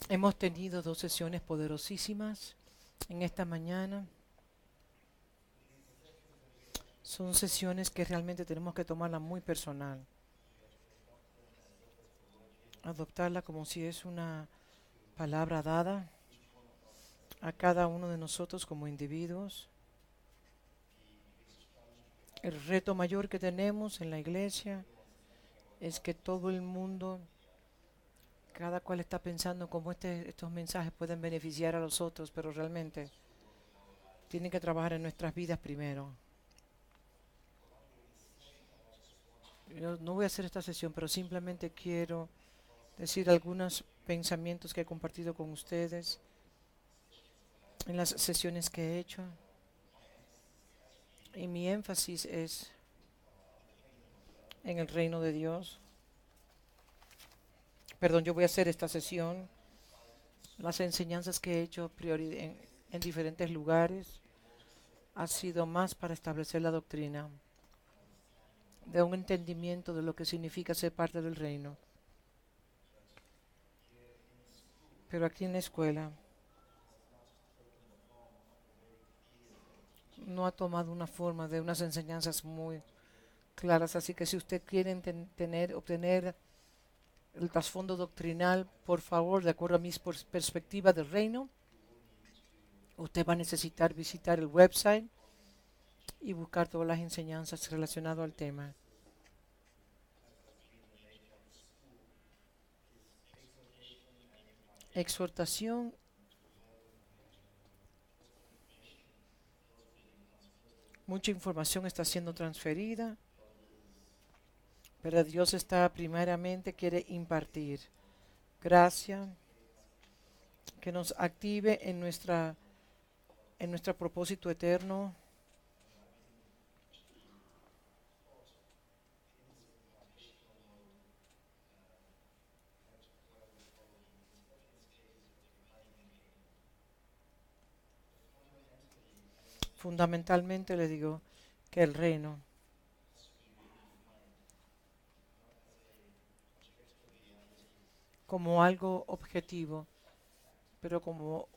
Hemos tenido dos sesiones poderosísimas en esta mañana. Son sesiones que realmente tenemos que tomarla muy personal, adoptarla como si es una palabra dada a cada uno de nosotros como individuos. El reto mayor que tenemos en la iglesia es que todo el mundo, cada cual está pensando cómo estos mensajes pueden beneficiar a los otros, pero realmente tienen que trabajar en nuestras vidas primero. Yo no voy a hacer esta sesión, pero simplemente quiero decir algunos pensamientos que he compartido con ustedes en las sesiones que he hecho. Y mi énfasis es en el reino de Dios. Perdón, yo voy a hacer esta sesión, las enseñanzas que he hecho en diferentes lugares, ha sido más para establecer la doctrina de un entendimiento de lo que significa ser parte del reino. Pero aquí en la escuela no ha tomado una forma de unas enseñanzas muy claras, así que si usted quiere obtener el trasfondo doctrinal, por favor, de acuerdo a mis perspectivas del reino, usted va a necesitar visitar el website y buscar todas las enseñanzas relacionadas al tema. Exhortación, mucha información está siendo transferida, pero Dios está primeramente quiere impartir gracia que nos active en nuestro propósito eterno. Fundamentalmente le digo que el reino, como algo objetivo, pero como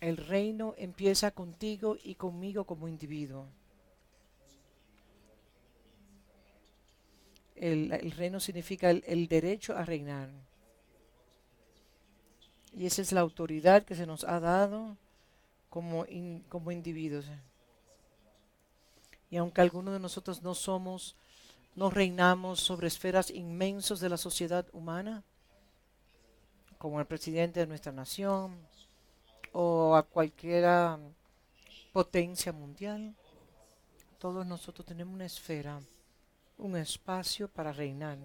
el reino empieza contigo y conmigo como individuo. El reino significa el derecho a reinar. Y esa es la autoridad que se nos ha dado como individuos. Y aunque algunos de nosotros no reinamos sobre esferas inmensos de la sociedad humana, como el presidente de nuestra nación o a cualquier potencia mundial, todos nosotros tenemos una esfera, un espacio para reinar.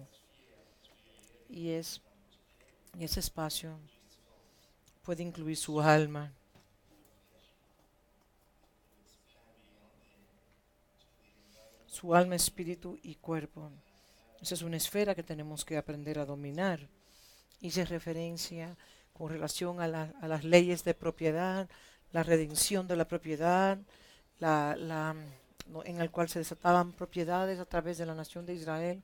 Y, es, y ese espacio puede incluir su alma, espíritu y cuerpo. Esa es una esfera que tenemos que aprender a dominar. Hice referencia con relación a las leyes de propiedad, la redención de la propiedad, la, la, en el cual se desataban propiedades a través de la nación de Israel,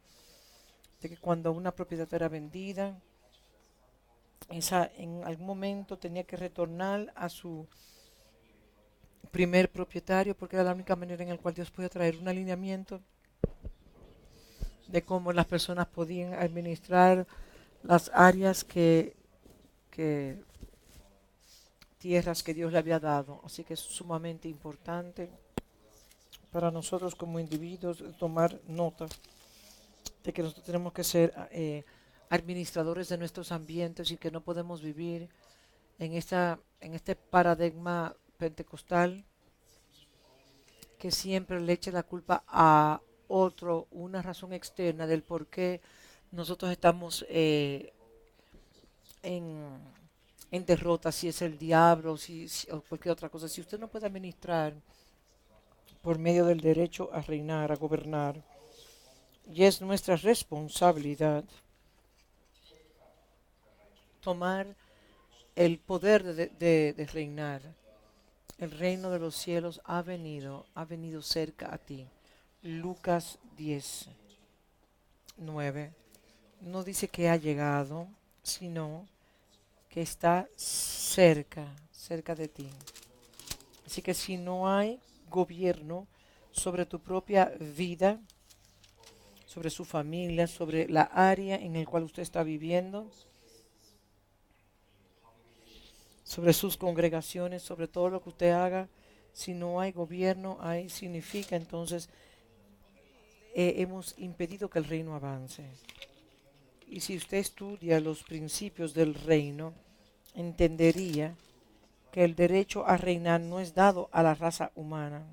de que cuando una propiedad era vendida, esa en algún momento tenía que retornar a su primer propietario, porque era la única manera en la cual Dios podía traer un alineamiento de cómo las personas podían administrar las áreas que tierras que Dios le había dado. Así que es sumamente importante para nosotros como individuos tomar nota de que nosotros tenemos que ser administradores de nuestros ambientes y que no podemos vivir en este paradigma pentecostal que siempre le eche la culpa a otro, una razón externa del por qué nosotros estamos en, en derrota, si es el diablo o cualquier otra cosa. Si usted no puede administrar por medio del derecho a reinar, a gobernar, y es nuestra responsabilidad tomar el poder de reinar. El reino de los cielos ha venido cerca a ti. Lucas 10:9 no dice que ha llegado, sino que está cerca de ti. Así que si no hay gobierno sobre tu propia vida, sobre su familia, sobre la área en la cual usted está viviendo, sobre sus congregaciones, sobre todo lo que usted haga, si no hay gobierno, ahí significa entonces hemos impedido que el reino avance. Y si usted estudia los principios del reino, entendería que el derecho a reinar no es dado a la raza humana.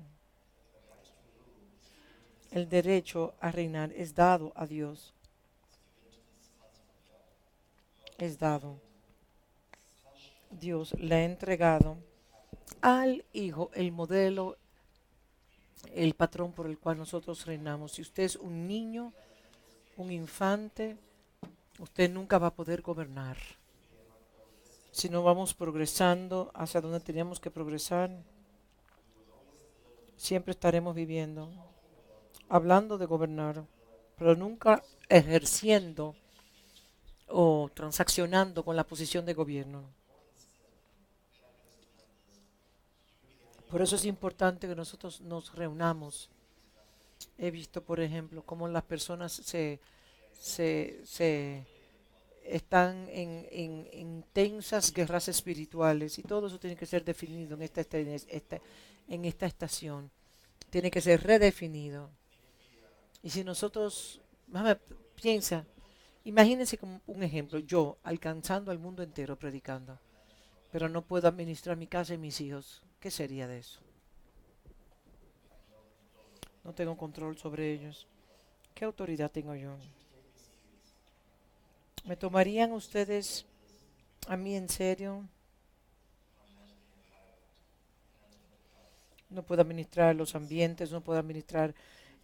El derecho a reinar es dado a Dios. Es dado. Dios le ha entregado al Hijo el modelo, el patrón por el cual nosotros reinamos. Si usted es un niño, un infante, usted nunca va a poder gobernar. Si no vamos progresando hacia donde teníamos que progresar, siempre estaremos viviendo, hablando de gobernar, pero nunca ejerciendo o transaccionando con la posición de gobierno. Por eso es importante que nosotros nos reunamos. He visto, por ejemplo, cómo las personas se están en intensas guerras espirituales y todo eso tiene que ser definido en esta estación. Tiene que ser redefinido. Y si nosotros, piensa, imagínense como un ejemplo, yo alcanzando al mundo entero predicando, pero no puedo administrar mi casa y mis hijos. ¿Qué sería de eso? No tengo control sobre ellos. ¿Qué autoridad tengo yo? ¿Me tomarían ustedes a mí en serio? No puedo administrar los ambientes, no puedo administrar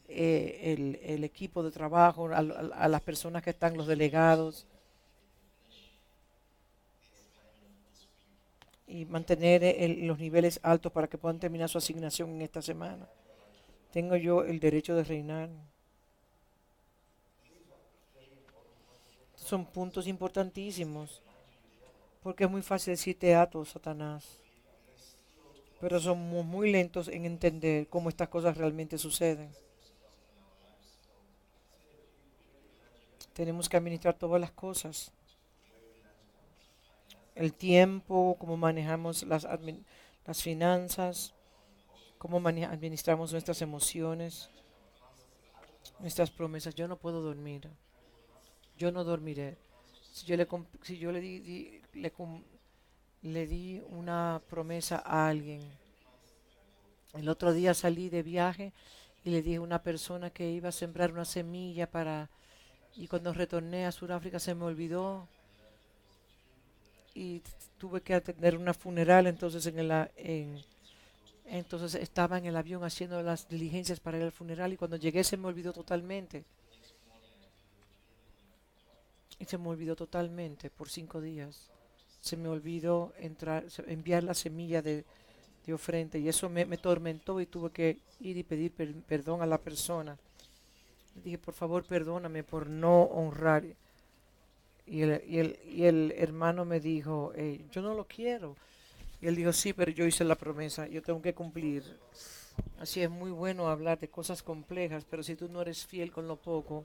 el equipo de trabajo, a las personas que están, los delegados, y mantener los niveles altos para que puedan terminar su asignación en esta semana. Tengo yo el derecho de reinar. Son puntos importantísimos, porque es muy fácil decir teatro, Satanás, pero somos muy lentos en entender cómo estas cosas realmente suceden. Tenemos que administrar todas las cosas. El tiempo, cómo manejamos las finanzas, cómo administramos nuestras emociones, nuestras promesas. Yo no puedo dormir. Yo no dormiré. Si yo le di una promesa a alguien, el otro día salí de viaje y le dije a una persona que iba a sembrar una semilla y cuando retorné a Sudáfrica se me olvidó y tuve que atender una funeral, entonces entonces estaba en el avión haciendo las diligencias para ir al funeral y cuando llegué se me olvidó totalmente. Y se me olvidó totalmente por 5 días. Se me olvidó enviar la semilla de ofrenda y eso me tormentó y tuve que ir y pedir perdón a la persona. Le dije, por favor, perdóname por no honrar. Y el hermano me dijo, yo no lo quiero. Y él dijo, sí, pero yo hice la promesa, yo tengo que cumplir. Así es muy bueno hablar de cosas complejas, pero si tú no eres fiel con lo poco,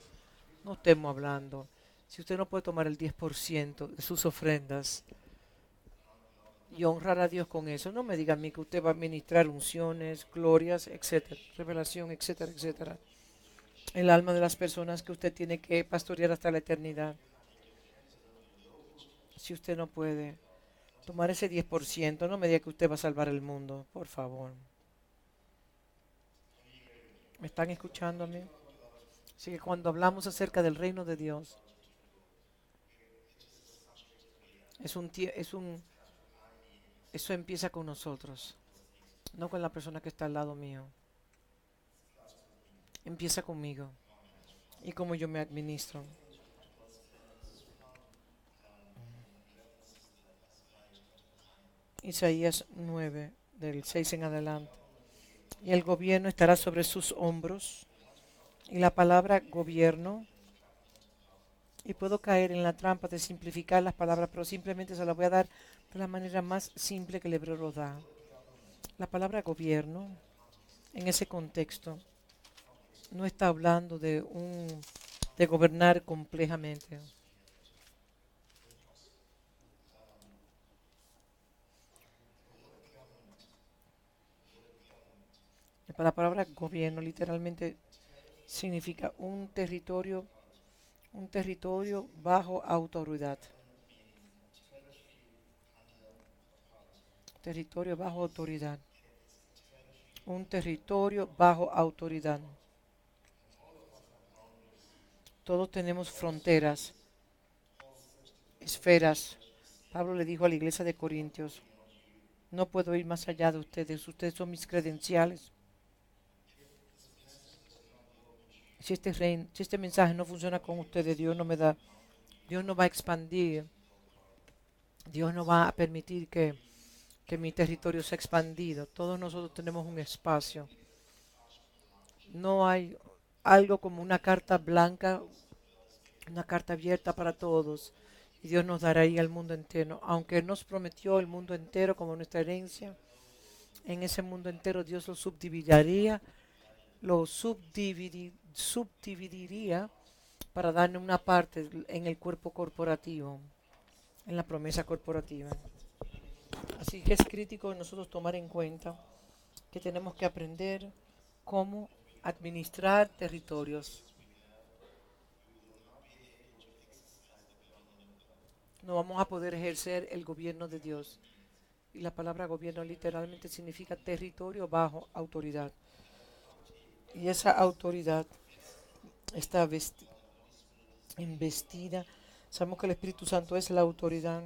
no estemos hablando. Si usted no puede tomar el 10% de sus ofrendas y honrar a Dios con eso, no me diga a mí que usted va a administrar unciones, glorias, etcétera, revelación, etcétera, etcétera. El alma de las personas que usted tiene que pastorear hasta la eternidad. Si usted no puede tomar ese 10%, no me diga que usted va a salvar el mundo, por favor. ¿Me están escuchando a mí? Así que cuando hablamos acerca del reino de Dios, es un, tie- es un, eso empieza con nosotros, no con la persona que está al lado mío. Empieza conmigo y cómo yo me administro. Isaías 9, del 6 en adelante. Y el gobierno estará sobre sus hombros. Y la palabra gobierno Y puedo caer en la trampa de simplificar las palabras, pero simplemente se las voy a dar de la manera más simple que el hebreo lo da. La palabra gobierno, en ese contexto, no está hablando de gobernar complejamente. La palabra gobierno literalmente significa un territorio bajo autoridad. Territorio bajo autoridad. Un territorio bajo autoridad. Todos tenemos fronteras, esferas. Pablo le dijo a la iglesia de Corintios, no puedo ir más allá de ustedes son mis credenciales. Si este mensaje no funciona con ustedes, Dios no va a expandir, Dios no va a permitir que mi territorio sea expandido. Todos nosotros tenemos un espacio. No hay algo como una carta blanca, una carta abierta para todos. Y Dios nos dará ahí al mundo entero. Aunque Él nos prometió el mundo entero como nuestra herencia, en ese mundo entero Dios subdividiría para darle una parte en el cuerpo corporativo, en la promesa corporativa. Así que es crítico nosotros tomar en cuenta que tenemos que aprender cómo administrar territorios. No vamos a poder ejercer el gobierno de Dios. Y la palabra gobierno literalmente significa territorio bajo autoridad. Y esa autoridad está investida. Sabemos que el Espíritu Santo es la autoridad.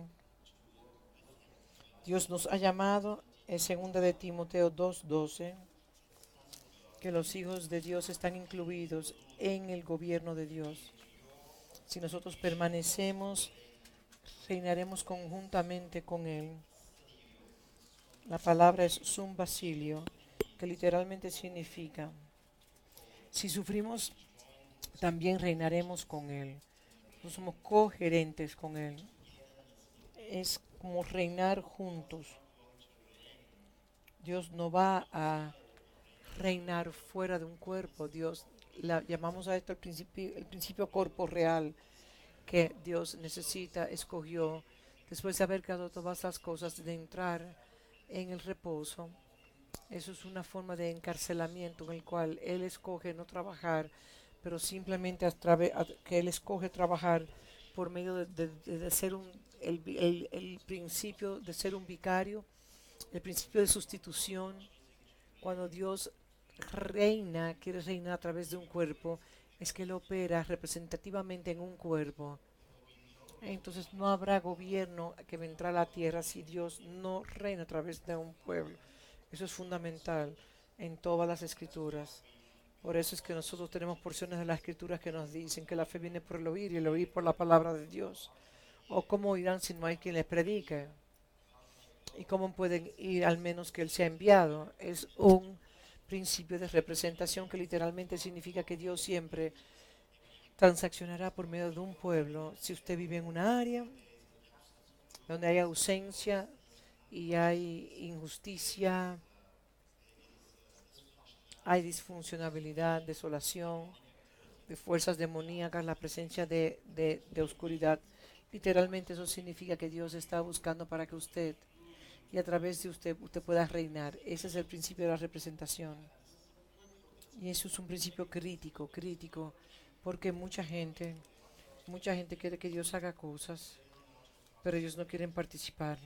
Dios nos ha llamado en 2 de Timoteo 2:12 que los hijos de Dios están incluidos en el gobierno de Dios. Si nosotros permanecemos, reinaremos conjuntamente con Él. La palabra es sum basilio, que literalmente significa, si sufrimos, también reinaremos con Él. Nosotros somos coherentes con Él. Es como reinar juntos. Dios no va a reinar fuera de un cuerpo. Llamamos a esto el principio corpo real, que Dios escogió, después de haber creado todas las cosas, de entrar en el reposo. Eso es una forma de encarcelamiento en el cual Él escoge no trabajar, pero simplemente que Él escoge trabajar por medio de ser el principio de ser un vicario, el principio de sustitución. Cuando Dios quiere reinar a través de un cuerpo, es que Él opera representativamente en un cuerpo. Entonces no habrá gobierno que vendrá a la tierra si Dios no reina a través de un pueblo. Eso es fundamental en todas las escrituras. Por eso es que nosotros tenemos porciones de las escrituras que nos dicen que la fe viene por el oír y el oír por la palabra de Dios. O cómo oirán si no hay quien les predique. Y cómo pueden ir al menos que Él sea enviado. Es un principio de representación que literalmente significa que Dios siempre transaccionará por medio de un pueblo. Si usted vive en una área donde hay ausencia y hay injusticia, hay disfuncionalidad, desolación, de fuerzas demoníacas, la presencia de oscuridad. Literalmente eso significa que Dios está buscando para que usted y a través de usted pueda reinar. Ese es el principio de la representación. Y eso es un principio crítico, porque mucha gente quiere que Dios haga cosas, pero ellos no quieren participar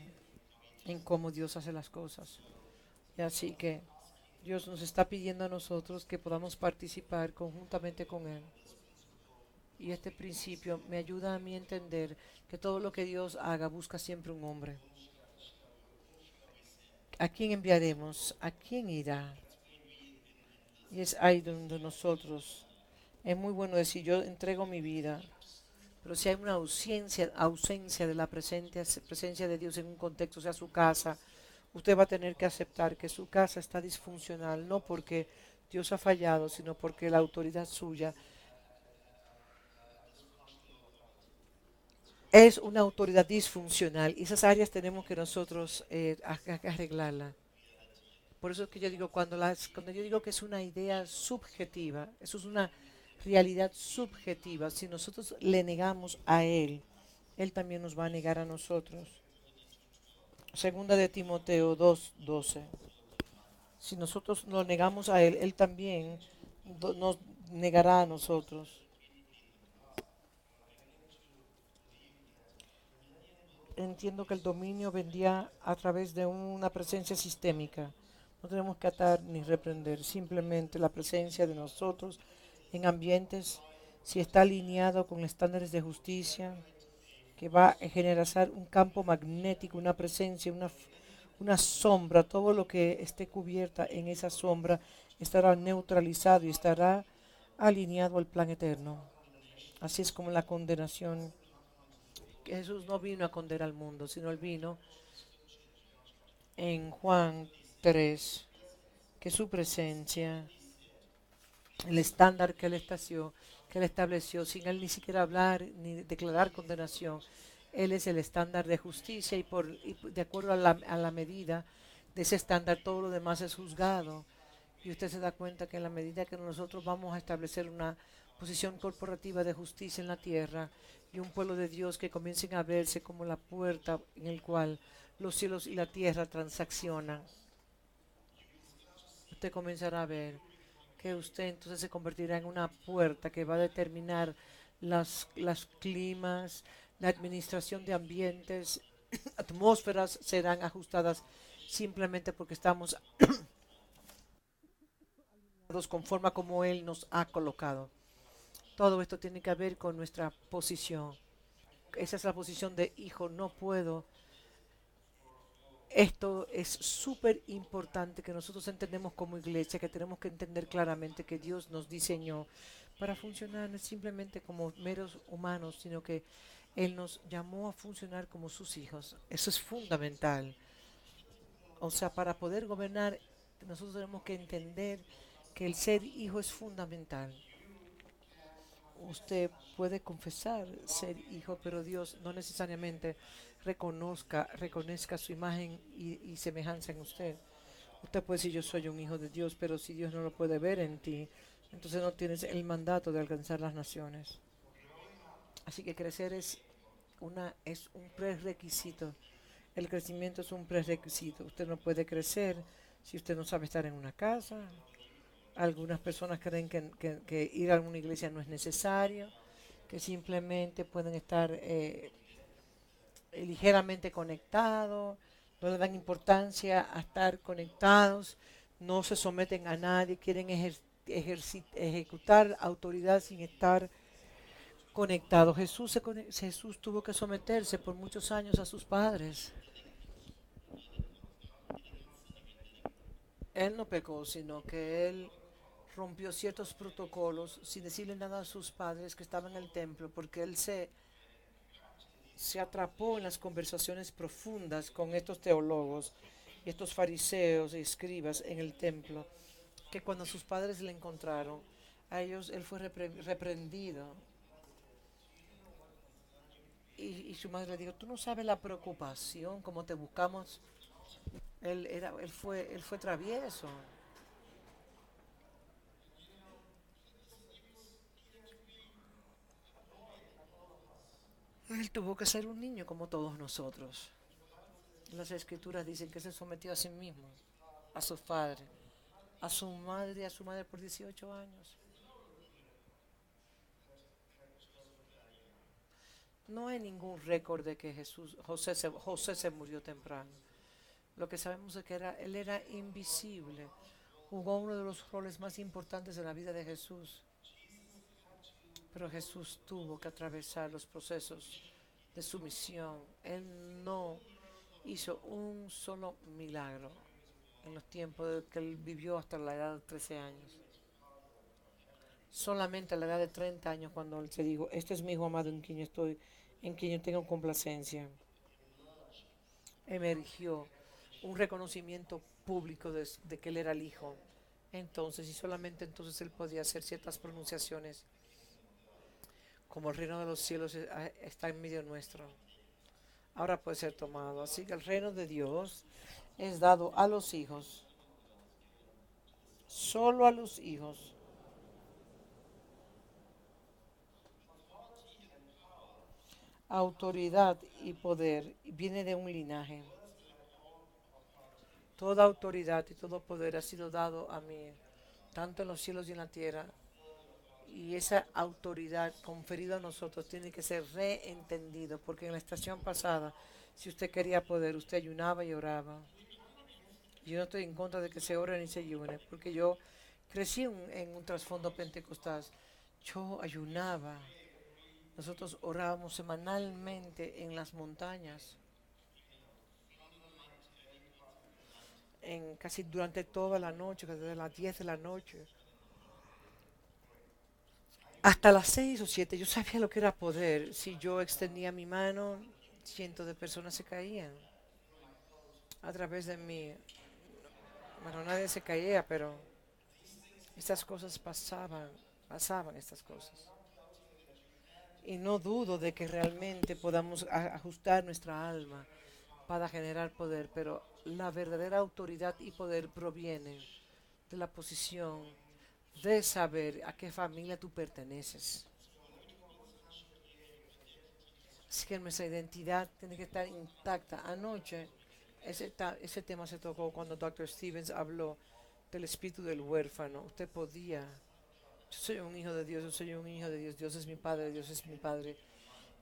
en cómo Dios hace las cosas. Y así que Dios nos está pidiendo a nosotros que podamos participar conjuntamente con Él. Y este principio me ayuda a mí a entender que todo lo que Dios haga busca siempre un hombre. ¿A quién enviaremos? ¿A quién irá? Y es ahí donde nosotros, es muy bueno decir, yo entrego mi vida, pero si hay una ausencia de la presencia de Dios en un contexto, o sea, su casa, usted va a tener que aceptar que su casa está disfuncional, no porque Dios ha fallado, sino porque la autoridad suya es una autoridad disfuncional y esas áreas tenemos que nosotros arreglarlas. Por eso es que yo digo, cuando yo digo que es una idea subjetiva, eso es una realidad subjetiva. Si nosotros le negamos a Él también nos va a negar a nosotros. Segunda de Timoteo 2:12. Si nosotros lo negamos a Él también nos negará a nosotros. Entiendo que el dominio vendría a través de una presencia sistémica. No tenemos que atar ni reprender, simplemente la presencia de nosotros en ambientes, si está alineado con estándares de justicia, que va a generar un campo magnético, una presencia, una sombra, todo lo que esté cubierta en esa sombra estará neutralizado y estará alineado al plan eterno. Así es como la condenación. Jesús no vino a condenar al mundo, sino él vino en Juan 3, que su presencia, el estándar que él estableció, sin él ni siquiera hablar ni declarar condenación, él es el estándar de justicia y de acuerdo a la medida de ese estándar todo lo demás es juzgado. Y usted se da cuenta que en la medida que nosotros vamos a establecer una posición corporativa de justicia en la tierra y un pueblo de Dios que comiencen a verse como la puerta en el cual los cielos y la tierra transaccionan, usted comenzará a ver que usted entonces se convertirá en una puerta que va a determinar las climas, la administración de ambientes, atmósferas serán ajustadas simplemente porque estamos conforme a como Él nos ha colocado. Todo esto tiene que ver con nuestra posición. Esa es la posición de hijo. No puedo. Esto es súper importante que nosotros entendemos como iglesia, que tenemos que entender claramente que Dios nos diseñó para funcionar no simplemente como meros humanos, sino que Él nos llamó a funcionar como sus hijos. Eso es fundamental. O sea, para poder gobernar, nosotros tenemos que entender que el ser hijo es fundamental. Usted puede confesar ser hijo, pero Dios no necesariamente reconozca su imagen y semejanza en usted. Usted puede decir yo soy un hijo de Dios, pero si Dios no lo puede ver en ti, entonces no tienes el mandato de alcanzar las naciones. Así que crecer es un prerequisito. El crecimiento es un prerequisito. Usted no puede crecer si usted no sabe estar en una casa. Algunas personas creen que ir a una iglesia no es necesario, que simplemente pueden estar ligeramente conectados, no le dan importancia a estar conectados, no se someten a nadie, quieren ejecutar autoridad sin estar conectados. Jesús tuvo que someterse por muchos años a sus padres. Él no pecó, sino que él rompió ciertos protocolos sin decirle nada a sus padres que estaban en el templo, porque él se atrapó en las conversaciones profundas con estos teólogos y estos fariseos y escribas en el templo, que cuando sus padres le encontraron, a ellos él fue reprendido. Y su madre le dijo, tú no sabes la preocupación, como te buscamos. Él fue travieso. Él tuvo que ser un niño como todos nosotros. Las escrituras dicen que se sometió a sí mismo, a sus padres, a su madre por 18 años. No hay ningún récord de que José se murió temprano. Lo que sabemos es que él era invisible. Jugó uno de los roles más importantes de la vida de Jesús. Pero Jesús tuvo que atravesar los procesos de sumisión. Él no hizo un solo milagro en los tiempos que él vivió hasta la edad de 13 años. Solamente a la edad de 30 años cuando él se dijo, este es mi hijo amado en quien yo tengo complacencia, emergió un reconocimiento público de que él era el hijo. Entonces, y solamente entonces él podía hacer ciertas pronunciaciones como el reino de los cielos está en medio nuestro, ahora puede ser tomado. Así que el reino de Dios es dado a los hijos, solo a los hijos. Autoridad y poder viene de un linaje. Toda autoridad y todo poder ha sido dado a mí, tanto en los cielos y en la tierra. Y esa autoridad conferida a nosotros tiene que ser reentendido, porque en la estación pasada, si usted quería poder, usted ayunaba y oraba. Yo no estoy en contra de que se ore ni se ayune, porque yo crecí en un trasfondo pentecostal. Yo ayunaba. Nosotros orábamos semanalmente en las montañas, en casi durante toda la noche, desde las 10 de la noche hasta las 6 o 7. Yo sabía lo que era poder. Si yo extendía mi mano, cientos de personas se caían a través de mí. Bueno, nadie se caía, pero estas cosas pasaban estas cosas. Y no dudo de que realmente podamos ajustar nuestra alma para generar poder, pero la verdadera autoridad y poder proviene de la posición de saber a qué familia tú perteneces. Así que nuestra identidad tiene que estar intacta. Anoche ese tema se tocó cuando Dr. Stevens habló del espíritu del huérfano. Usted podía, yo soy un hijo de Dios, yo soy un hijo de Dios, Dios es mi Padre, Dios es mi Padre,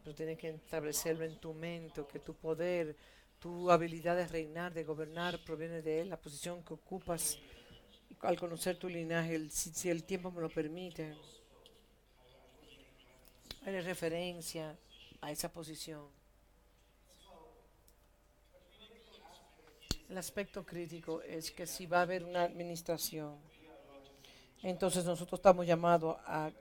pero tiene que establecerlo en tu mente, que tu poder, tu habilidad de reinar, de gobernar, proviene de Él, la posición que ocupas al conocer tu linaje, si el tiempo me lo permite, hay referencia a esa posición. El aspecto crítico es que si va a haber una administración, entonces nosotros estamos llamados a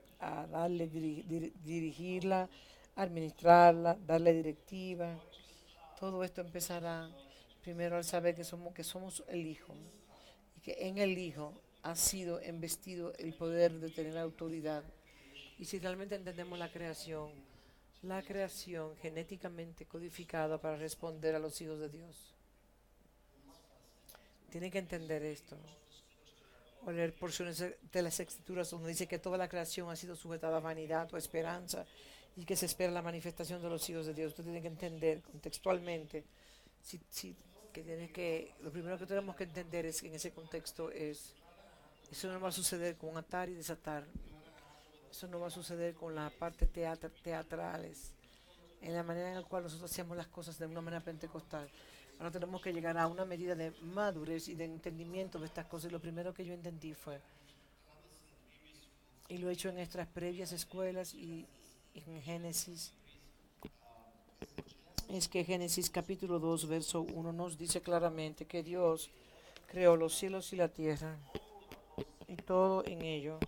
darle, dirigirla, administrarla, darle directiva. Todo esto empezará primero al saber que somos el Hijo y que en el Hijo ha sido investido el poder de tener autoridad. Y si realmente entendemos la creación genéticamente codificada para responder a los hijos de Dios, tiene que entender esto. O leer porciones de las escrituras donde dice que toda la creación ha sido sujetada a vanidad o esperanza y que se espera la manifestación de los hijos de Dios. Usted tiene que entender contextualmente, que lo primero que tenemos que entender es que en ese contexto eso no va a suceder con atar y desatar, eso no va a suceder con la parte teatrales, en la manera en la cual nosotros hacíamos las cosas de una manera pentecostal. Ahora tenemos que llegar a una medida de madurez y de entendimiento de estas cosas. Y lo primero que yo entendí fue, y lo he hecho en nuestras previas escuelas y en Génesis, es que Génesis capítulo 2 verso 1 nos dice claramente que Dios creó los cielos y la tierra y todo en ello.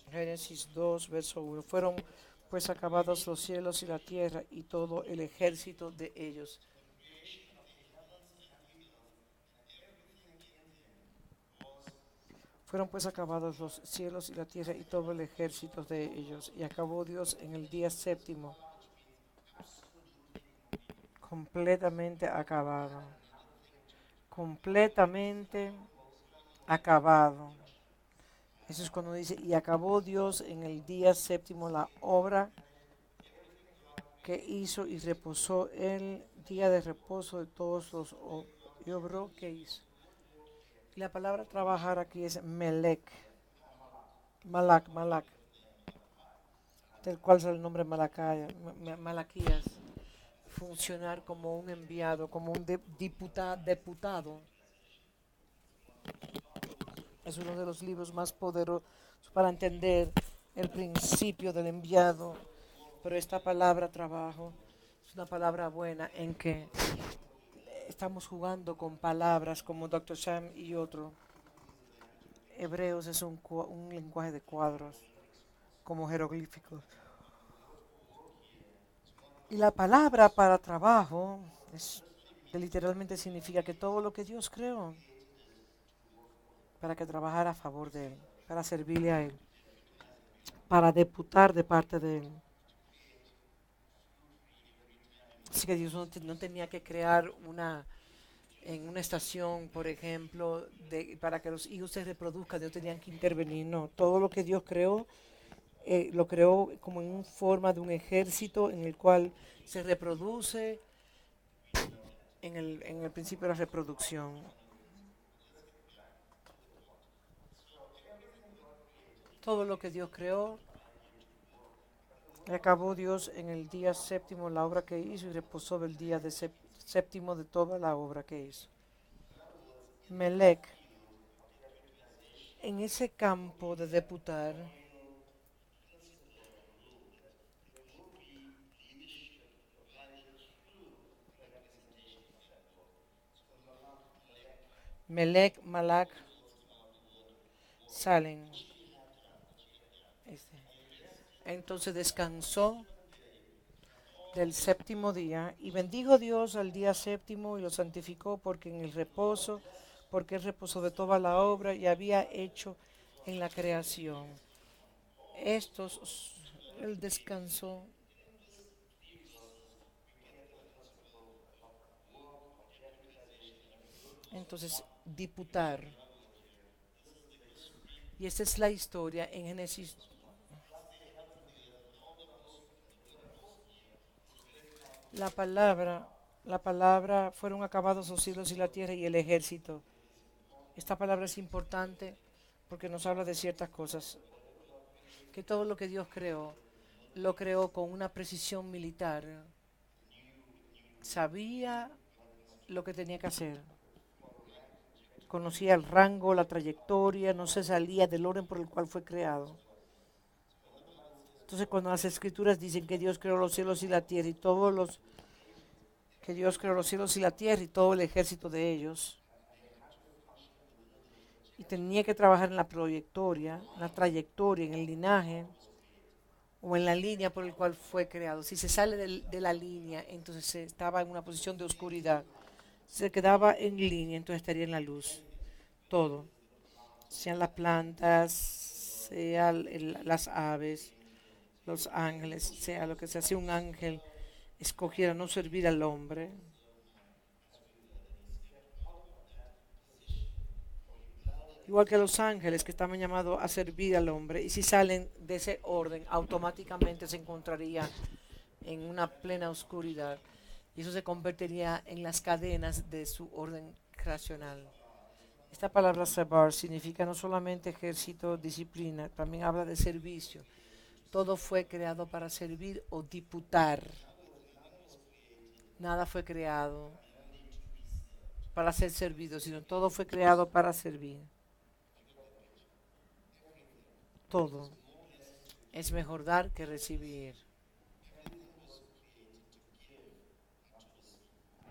Génesis 2 verso 1. Fueron pues acabados los cielos y la tierra y todo el ejército de ellos. Fueron pues acabados los cielos y la tierra y todo el ejército de ellos. Y acabó Dios en el día séptimo, completamente acabado. Completamente acabado. Eso es cuando dice, y acabó Dios en el día séptimo la obra que hizo y reposó el día de reposo de todos los y obró que hizo. La palabra trabajar aquí es melek, malak, del cual es el nombre Malaquías, funcionar como un enviado, como un deputado. Es uno de los libros más poderosos para entender el principio del enviado. Pero esta palabra trabajo es una palabra buena en que estamos jugando con palabras como Dr. Sam y otro. Hebreos es un lenguaje de cuadros, como jeroglíficos. Y la palabra para trabajo que literalmente significa que todo lo que Dios creó para que trabajara a favor de Él, para servirle a Él. para deputar de parte de Él. Así que Dios no tenía que crear en una estación, por ejemplo, para que los hijos se reproduzcan, Dios tenían que intervenir. No, todo lo que Dios creó, lo creó como en forma de un ejército en el cual se reproduce en el principio de la reproducción. Todo lo que Dios creó, y acabó Dios en el día séptimo la obra que hizo y reposó del día séptimo de toda la obra que hizo. Melec, en ese campo de deputar, Melec, Malak, salen. Este. Entonces descansó del séptimo día y bendijo Dios al día séptimo y lo santificó porque él reposó de toda la obra y había hecho en la creación. Él descansó. Entonces, diputar. Y esta es la historia en Génesis. La palabra, la palabra, fueron acabados los cielos y la tierra y el ejército. Esta palabra es importante porque nos habla de ciertas cosas. Que todo lo que Dios creó, lo creó con una precisión militar. Sabía lo que tenía que hacer. Conocía el rango, la trayectoria, no se salía del orden por el cual fue creado. Entonces cuando las escrituras dicen que Dios creó los cielos y la tierra y que Dios creó los cielos y la tierra y todo el ejército de ellos, y tenía que trabajar en la trayectoria, en el linaje o en la línea por el cual fue creado. Si se sale de la línea, entonces se estaba en una posición de oscuridad. Si se quedaba en línea, entonces estaría en la luz. Todo, sean las plantas, sean las aves, los ángeles, sea lo que sea. Si un ángel escogiera no servir al hombre, igual que los ángeles que estaban llamados a servir al hombre, y si salen de ese orden, automáticamente se encontraría en una plena oscuridad, y eso se convertiría en las cadenas de su orden racional. Esta palabra sabar significa no solamente ejército, disciplina, también habla de servicio. Todo fue creado para servir o diputar. Nada fue creado para ser servido, sino todo fue creado para servir. Todo. Es mejor dar que recibir.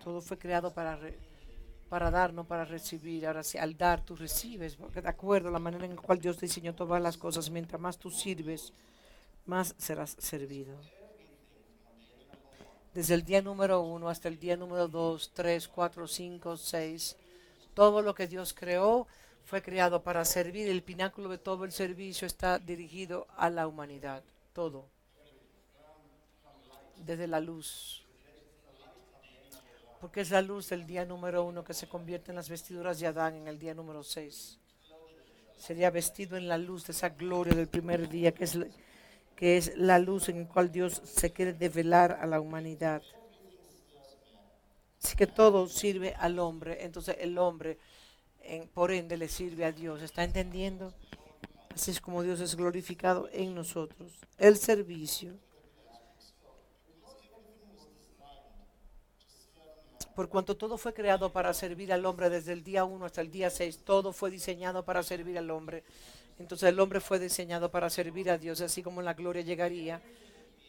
Todo fue creado para dar, no para recibir. Ahora, si al dar tú recibes, porque de acuerdo a la manera en la cual Dios diseñó todas las cosas, mientras más tú sirves, más serás servido. Desde el día número 1 hasta el día número 2, 3, 4, 5, 6, todo lo que Dios creó fue creado para servir. El pináculo de todo el servicio está dirigido a la humanidad. Todo. Desde la luz. Porque es la luz del día número 1 que se convierte en las vestiduras de Adán en el día número 6. Sería vestido en la luz de esa gloria del primer día, que es la luz en la cual Dios se quiere develar a la humanidad. Así que todo sirve al hombre, entonces el hombre, por ende, le sirve a Dios. ¿Está entendiendo? Así es como Dios es glorificado en nosotros. El servicio. Por cuanto todo fue creado para servir al hombre desde el día 1 hasta el día 6, todo fue diseñado para servir al hombre. Entonces el hombre fue diseñado para servir a Dios, así como la gloria llegaría.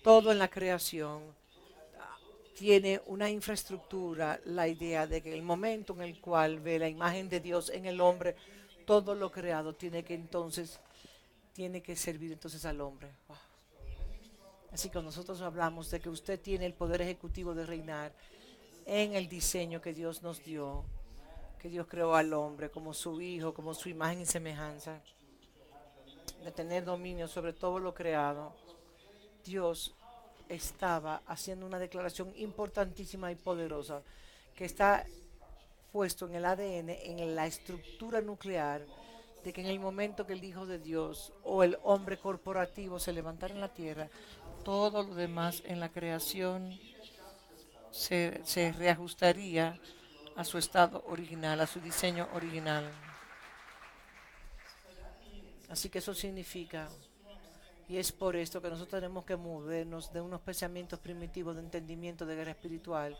Todo en la creación tiene una infraestructura, la idea de que el momento en el cual ve la imagen de Dios en el hombre, todo lo creado tiene que servir entonces al hombre. Wow. Así que nosotros hablamos de que usted tiene el poder ejecutivo de reinar en el diseño que Dios nos dio, que Dios creó al hombre como su hijo, como su imagen y semejanza. de tener dominio sobre todo lo creado, Dios estaba haciendo una declaración importantísima y poderosa que está puesto en el ADN, en la estructura nuclear, de que en el momento que el Hijo de Dios o el hombre corporativo se levantara en la tierra, todo lo demás en la creación se reajustaría a su estado original, a su diseño original. Así que eso significa, y es por esto que nosotros tenemos que movernos de unos pensamientos primitivos de entendimiento de guerra espiritual,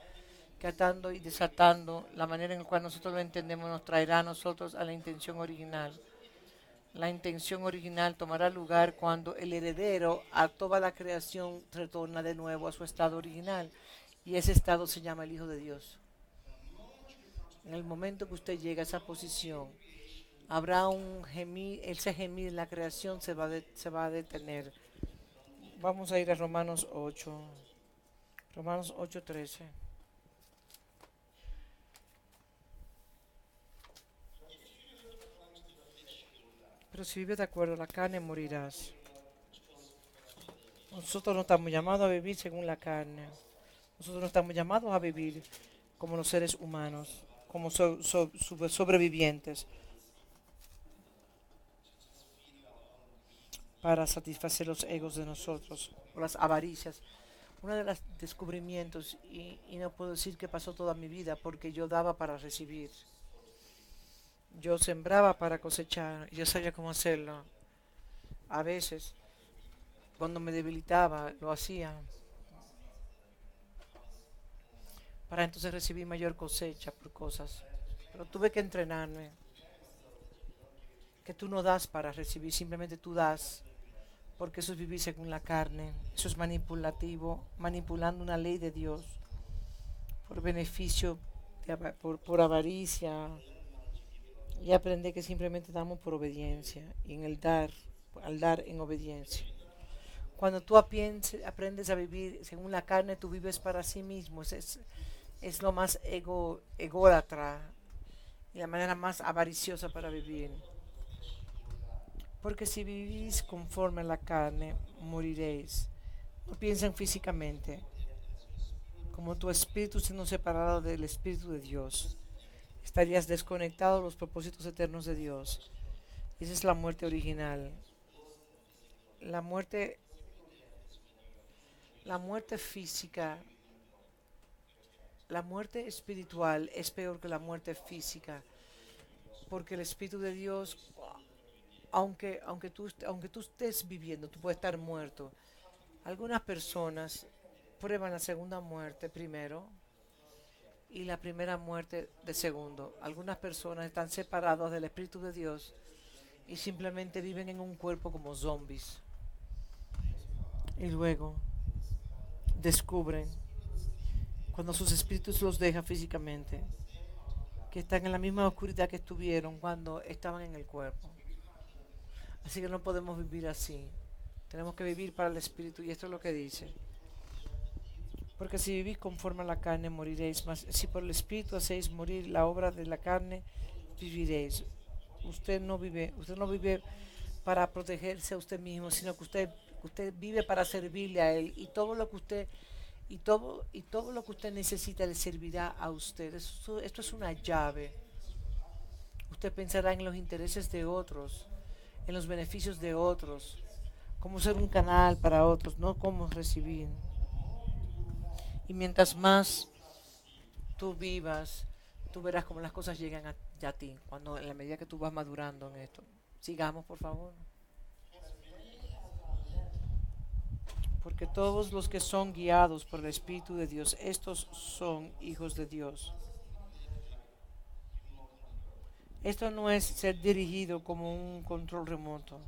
que atando y desatando la manera en la cual nosotros lo entendemos nos traerá a nosotros a la intención original. La intención original tomará lugar cuando el heredero a toda la creación retorna de nuevo a su estado original, y ese estado se llama el Hijo de Dios. En el momento que usted llega a esa posición, habrá un gemir, ese gemir en la creación se va a detener. Vamos a ir a Romanos 8, Romanos 8:13. Pero si vives de acuerdo a la carne, morirás. Nosotros no estamos llamados a vivir según la carne. Nosotros no estamos llamados a vivir como los seres humanos, como sobrevivientes, para satisfacer los egos de nosotros, o las avaricias. Uno de los descubrimientos, y no puedo decir que pasó toda mi vida, porque yo daba para recibir. Yo sembraba para cosechar, y yo sabía cómo hacerlo. A veces, cuando me debilitaba, lo hacía para entonces recibir mayor cosecha por cosas. Pero tuve que entrenarme, que tú no das para recibir, simplemente tú das, porque eso es vivir según la carne, eso es manipulativo, manipulando una ley de Dios por beneficio, por avaricia, y aprender que simplemente damos por obediencia, y en el dar, al dar en obediencia. Cuando tú aprendes a vivir según la carne, tú vives para sí mismo, es lo más ególatra y la manera más avariciosa para vivir. Porque si vivís conforme a la carne, moriréis. No piensen físicamente, como tu espíritu siendo separado del espíritu de Dios. Estarías desconectado de los propósitos eternos de Dios. Esa es la muerte original. La muerte, la muerte física, la muerte espiritual es peor que la muerte física, porque el Espíritu de Dios, aunque tú estés viviendo, tú puedes estar muerto. Algunas personas prueban la segunda muerte primero y la primera muerte de segundo. Algunas personas están separadas del Espíritu de Dios y simplemente viven en un cuerpo como zombies. Y luego descubren, cuando sus espíritus los dejan físicamente, que están en la misma oscuridad que estuvieron cuando estaban en el cuerpo. Así que no podemos vivir así. Tenemos que vivir para el Espíritu, y esto es lo que dice. Porque si vivís conforme a la carne, moriréis, mas si por el Espíritu hacéis morir la obra de la carne, viviréis. Usted no vive para protegerse a usted mismo, sino que usted vive para servirle a Él, y todo lo que usted y todo lo que usted necesita le servirá a usted. Esto es una llave. Usted pensará en los intereses de otros, en los beneficios de otros, cómo ser un canal para otros, no cómo recibir. Y mientras más tú vivas, tú verás cómo las cosas llegan a ti, cuando en la medida que tú vas madurando en esto. Sigamos, por favor. Porque todos los que son guiados por el Espíritu de Dios, estos son hijos de Dios. Esto no es ser dirigido como un control remoto.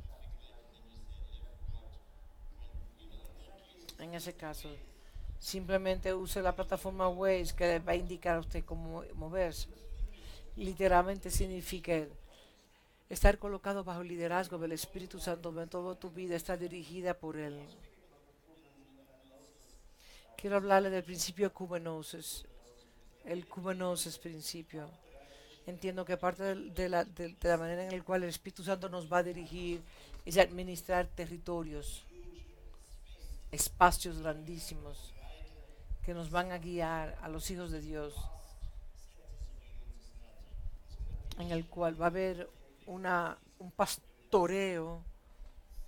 En ese caso, simplemente use la plataforma Waze, que le va a indicar a usted cómo moverse. Literalmente significa estar colocado bajo el liderazgo del Espíritu Santo, donde toda tu vida está dirigida por Él. Quiero hablarle del principio cubenosis, el cubenosis principio. Entiendo que parte de la manera en la cual el Espíritu Santo nos va a dirigir es administrar territorios, espacios grandísimos que nos van a guiar a los hijos de Dios, en el cual va a haber un pastoreo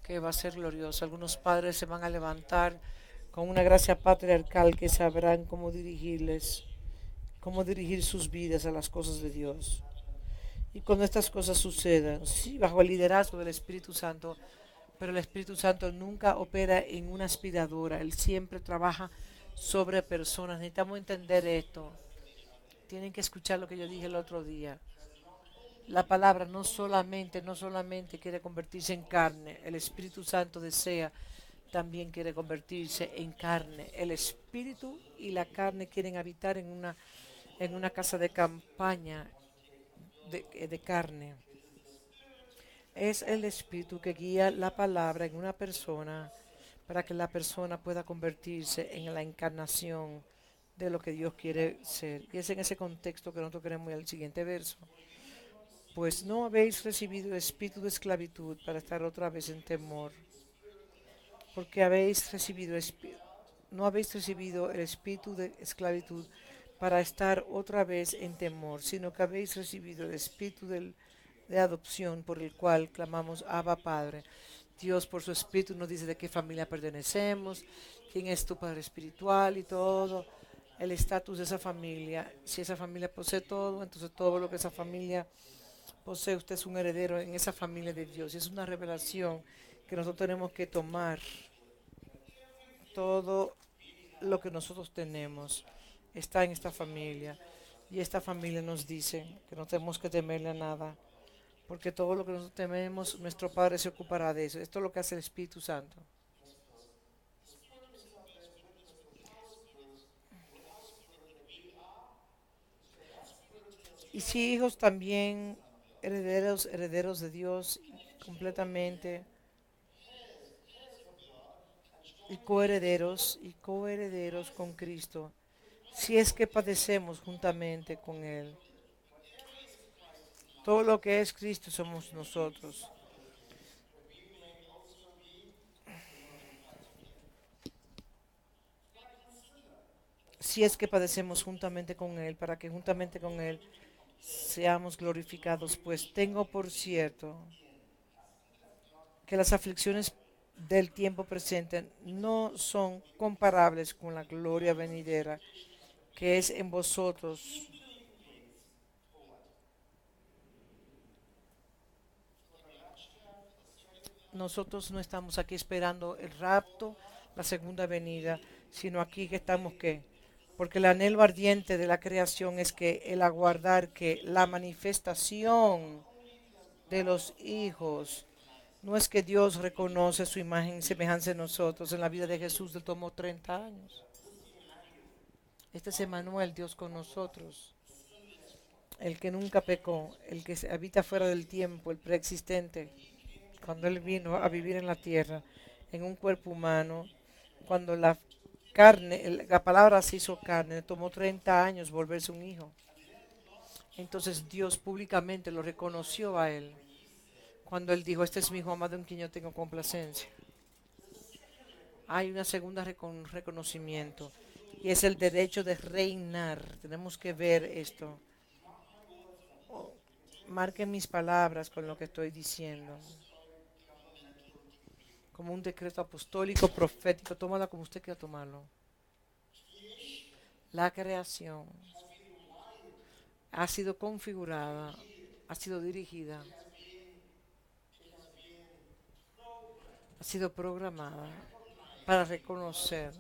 que va a ser glorioso. Algunos padres se van a levantar con una gracia patriarcal que sabrán cómo dirigirles, cómo dirigir sus vidas a las cosas de Dios. Y cuando estas cosas sucedan, sí, bajo el liderazgo del Espíritu Santo, pero el Espíritu Santo nunca opera en una aspiradora, Él siempre trabaja sobre personas. Necesitamos entender esto. Tienen que escuchar lo que yo dije el otro día. La palabra no solamente quiere convertirse en carne, el Espíritu Santo desea, también quiere convertirse en carne. El Espíritu y la carne quieren habitar en una casa de campaña de carne. Es el Espíritu que guía la palabra en una persona para que la persona pueda convertirse en la encarnación de lo que Dios quiere ser. Y es en ese contexto que nosotros queremos ir al siguiente verso. Pues no habéis recibido el espíritu de esclavitud para estar otra vez en temor, porque no habéis recibido el espíritu de esclavitud para estar otra vez en temor, sino que habéis recibido el espíritu de adopción por el cual clamamos Abba Padre. Dios por su espíritu nos dice de qué familia pertenecemos, quién es tu padre espiritual y todo, el estatus de esa familia. Si esa familia posee todo, entonces todo lo que esa familia posee, usted es un heredero en esa familia de Dios. Y es una revelación que nosotros tenemos que tomar. Todo lo que nosotros tenemos está en esta familia. Y esta familia nos dice que no tenemos que temerle a nada, porque todo lo que nosotros tememos, nuestro Padre se ocupará de eso. Esto es lo que hace el Espíritu Santo. Y si hijos también, herederos de Dios completamente, y coherederos con Cristo, si es que padecemos juntamente con Él. Todo lo que es Cristo somos nosotros. Si es que padecemos juntamente con Él, para que juntamente con Él seamos glorificados, pues tengo por cierto que las aflicciones del tiempo presente no son comparables con la gloria venidera que es en vosotros. Nosotros no estamos aquí esperando el rapto, la segunda venida, sino aquí que estamos que, porque el anhelo ardiente de la creación es que el aguardar que la manifestación de los hijos. No es que Dios reconoce su imagen y semejanza en nosotros. En la vida de Jesús le tomó 30 años. Este es Emmanuel, Dios con nosotros. El que nunca pecó, el que habita fuera del tiempo, el preexistente. Cuando Él vino a vivir en la tierra, en un cuerpo humano, cuando la carne, la palabra se hizo carne, le tomó 30 años volverse un hijo. Entonces Dios públicamente lo reconoció a Él cuando Él dijo, este es mi hijo amado en quien yo tengo complacencia. Hay una segunda reconocimiento y es el derecho de reinar. Tenemos que ver esto. Oh, marquen mis palabras con lo que estoy diciendo. Como un decreto apostólico, profético, tómala como usted quiera tomarlo. La creación ha sido configurada, ha sido dirigida, ha sido programada para reconocer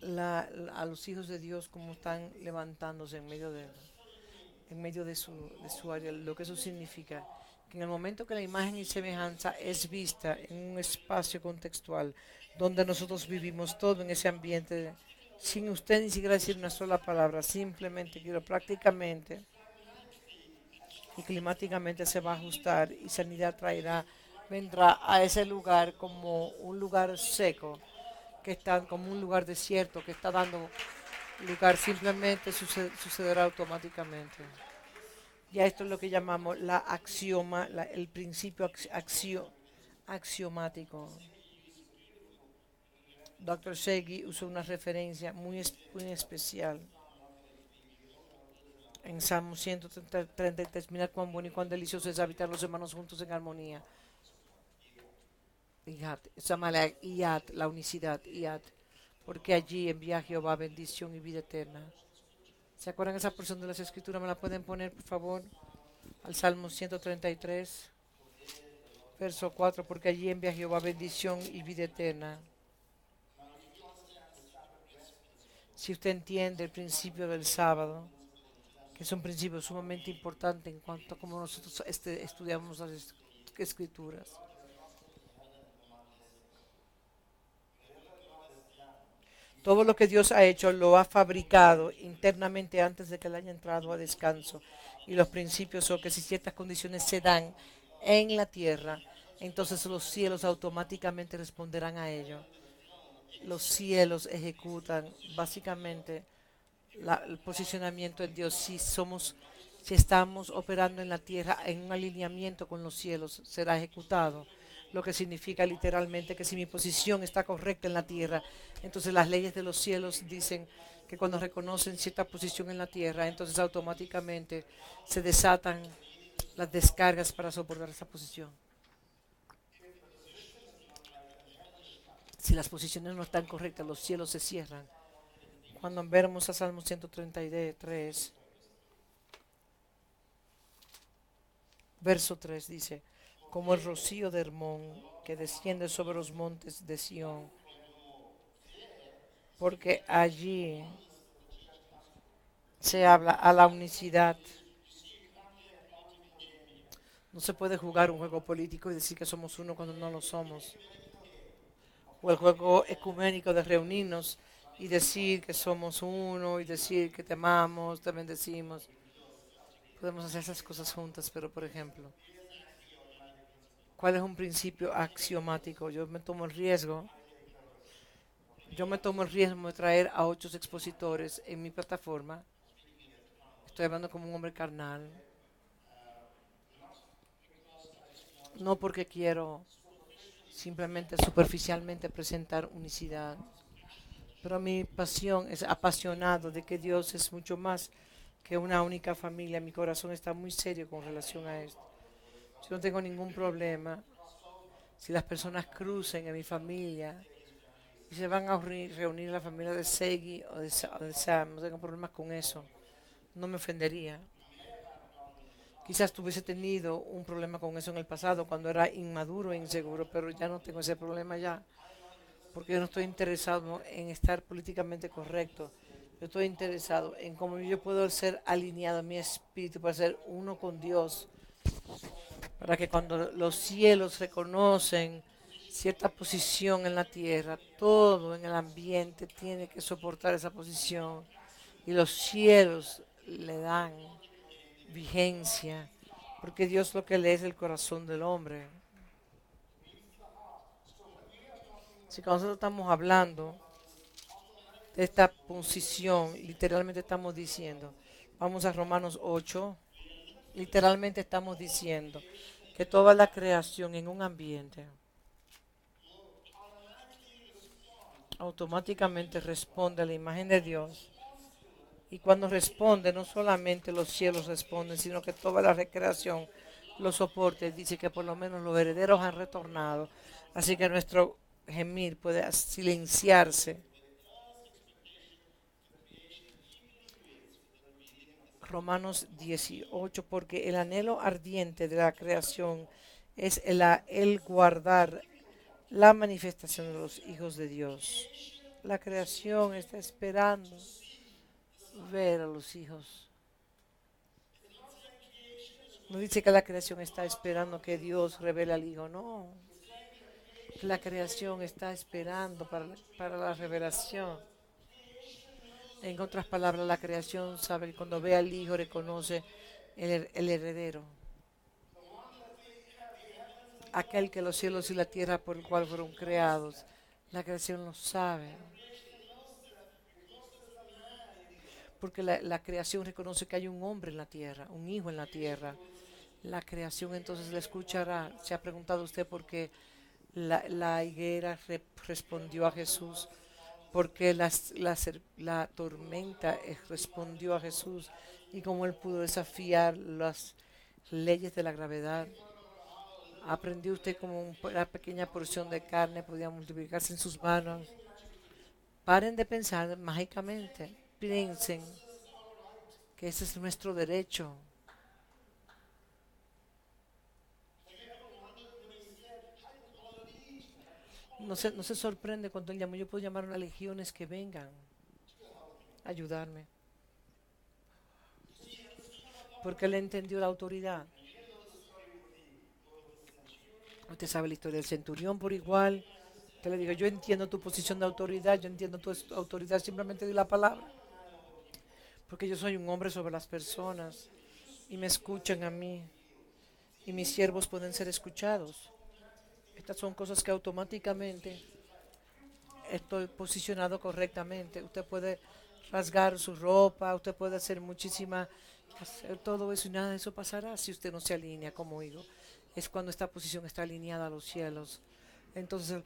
a los hijos de Dios como están levantándose en medio de su área, lo que eso significa. Que en el momento que la imagen y semejanza es vista en un espacio contextual donde nosotros vivimos todo en ese ambiente, sin usted ni siquiera decir una sola palabra, simplemente quiero prácticamente y climáticamente se va a ajustar y sanidad vendrá a ese lugar como un lugar seco, que está como un lugar desierto, que está dando lugar, simplemente sucederá automáticamente. Ya esto es lo que llamamos la axioma, el principio axiomático. Dr. Shegi usó una referencia muy especial en Salmo 133. Mira cuán bueno y cuán delicioso es habitar los hermanos juntos en armonía. Se llama la Iat, la unicidad, Iat, porque allí envía Jehová bendición y vida eterna. ¿Se acuerdan esa porción de las escrituras? ¿Me la pueden poner, por favor? Al Salmo 133, verso 4, porque allí envía Jehová bendición y vida eterna. Si usted entiende el principio del sábado, que es un principio sumamente importante en cuanto a cómo nosotros estudiamos las escrituras. Todo lo que Dios ha hecho lo ha fabricado internamente antes de que él haya entrado a descanso. Y los principios son que si ciertas condiciones se dan en la tierra, entonces los cielos automáticamente responderán a ello. Los cielos ejecutan básicamente el posicionamiento en Dios. Si estamos operando en la tierra en un alineamiento con los cielos, será ejecutado. Lo que significa literalmente que si mi posición está correcta en la tierra, entonces las leyes de los cielos dicen que cuando reconocen cierta posición en la tierra, entonces automáticamente se desatan las descargas para soportar esa posición. Si las posiciones no están correctas, los cielos se cierran. Cuando vemos a Salmo 133, verso 3 dice, como el rocío de Hermón que desciende sobre los montes de Sión, porque allí se habla a la unicidad. No se puede jugar un juego político y decir que somos uno cuando no lo somos. O el juego ecuménico de reunirnos y decir que somos uno y decir que te amamos, te bendecimos. Podemos hacer esas cosas juntas, pero por ejemplo, ¿cuál es un principio axiomático? Yo me tomo el riesgo de traer a 8 expositores en mi plataforma. Estoy hablando como un hombre carnal. No porque quiero simplemente superficialmente presentar unicidad. Pero mi pasión es apasionado de que Dios es mucho más que una única familia. Mi corazón está muy serio con relación a esto. Yo no tengo ningún problema si las personas crucen en mi familia y se van a reunir la familia de Segui o de Sam. No tengo problemas con eso. No me ofendería. Quizás tuviese tenido un problema con eso en el pasado cuando era inmaduro e inseguro, pero ya no tengo ese problema ya, porque yo no estoy interesado en estar políticamente correcto. Yo estoy interesado en cómo yo puedo ser alineado en mi espíritu para ser uno con Dios, para que cuando los cielos reconocen cierta posición en la tierra, todo en el ambiente tiene que soportar esa posición y los cielos le dan vigencia, porque Dios lo que lee es el corazón del hombre. Si cuando nosotros estamos hablando de esta posición, literalmente estamos diciendo, vamos a Romanos 8, literalmente estamos diciendo que toda la creación en un ambiente automáticamente responde a la imagen de Dios. Y cuando responde, no solamente los cielos responden, sino que toda la recreación lo soporta. Dice que por lo menos los herederos han retornado. Así que nuestro gemir puede silenciarse. Romanos 18, porque el anhelo ardiente de la creación es el guardar la manifestación de los hijos de Dios. La creación está esperando ver a los hijos. No dice que la creación está esperando que Dios revele al Hijo, no. La creación está esperando para la revelación. En otras palabras, la creación sabe que cuando ve al Hijo reconoce el heredero. Aquel que los cielos y la tierra por el cual fueron creados. La creación lo sabe. porque la creación reconoce que hay un hombre en la tierra, un hijo en la tierra. La creación entonces le escuchará. Se ha preguntado usted por qué la higuera respondió a Jesús, porque la tormenta respondió a Jesús y cómo él pudo desafiar las leyes de la gravedad. Aprendió usted como una pequeña porción de carne podía multiplicarse en sus manos. Paren de pensar mágicamente. Piensen que ese es nuestro derecho. No se sorprende cuando él llamó. Yo puedo llamar a unas legiones que vengan a ayudarme. Porque él entendió la autoridad. Usted sabe la historia del centurión por igual. Te le digo, yo entiendo tu posición de autoridad, yo entiendo tu autoridad, simplemente di la palabra. Porque yo soy un hombre sobre las personas y me escuchan a mí y mis siervos pueden ser escuchados. Estas son cosas que automáticamente estoy posicionado correctamente. Usted puede rasgar su ropa, usted puede hacer todo eso y nada de eso pasará si usted no se alinea como hijo. Es cuando esta posición está alineada a los cielos. Entonces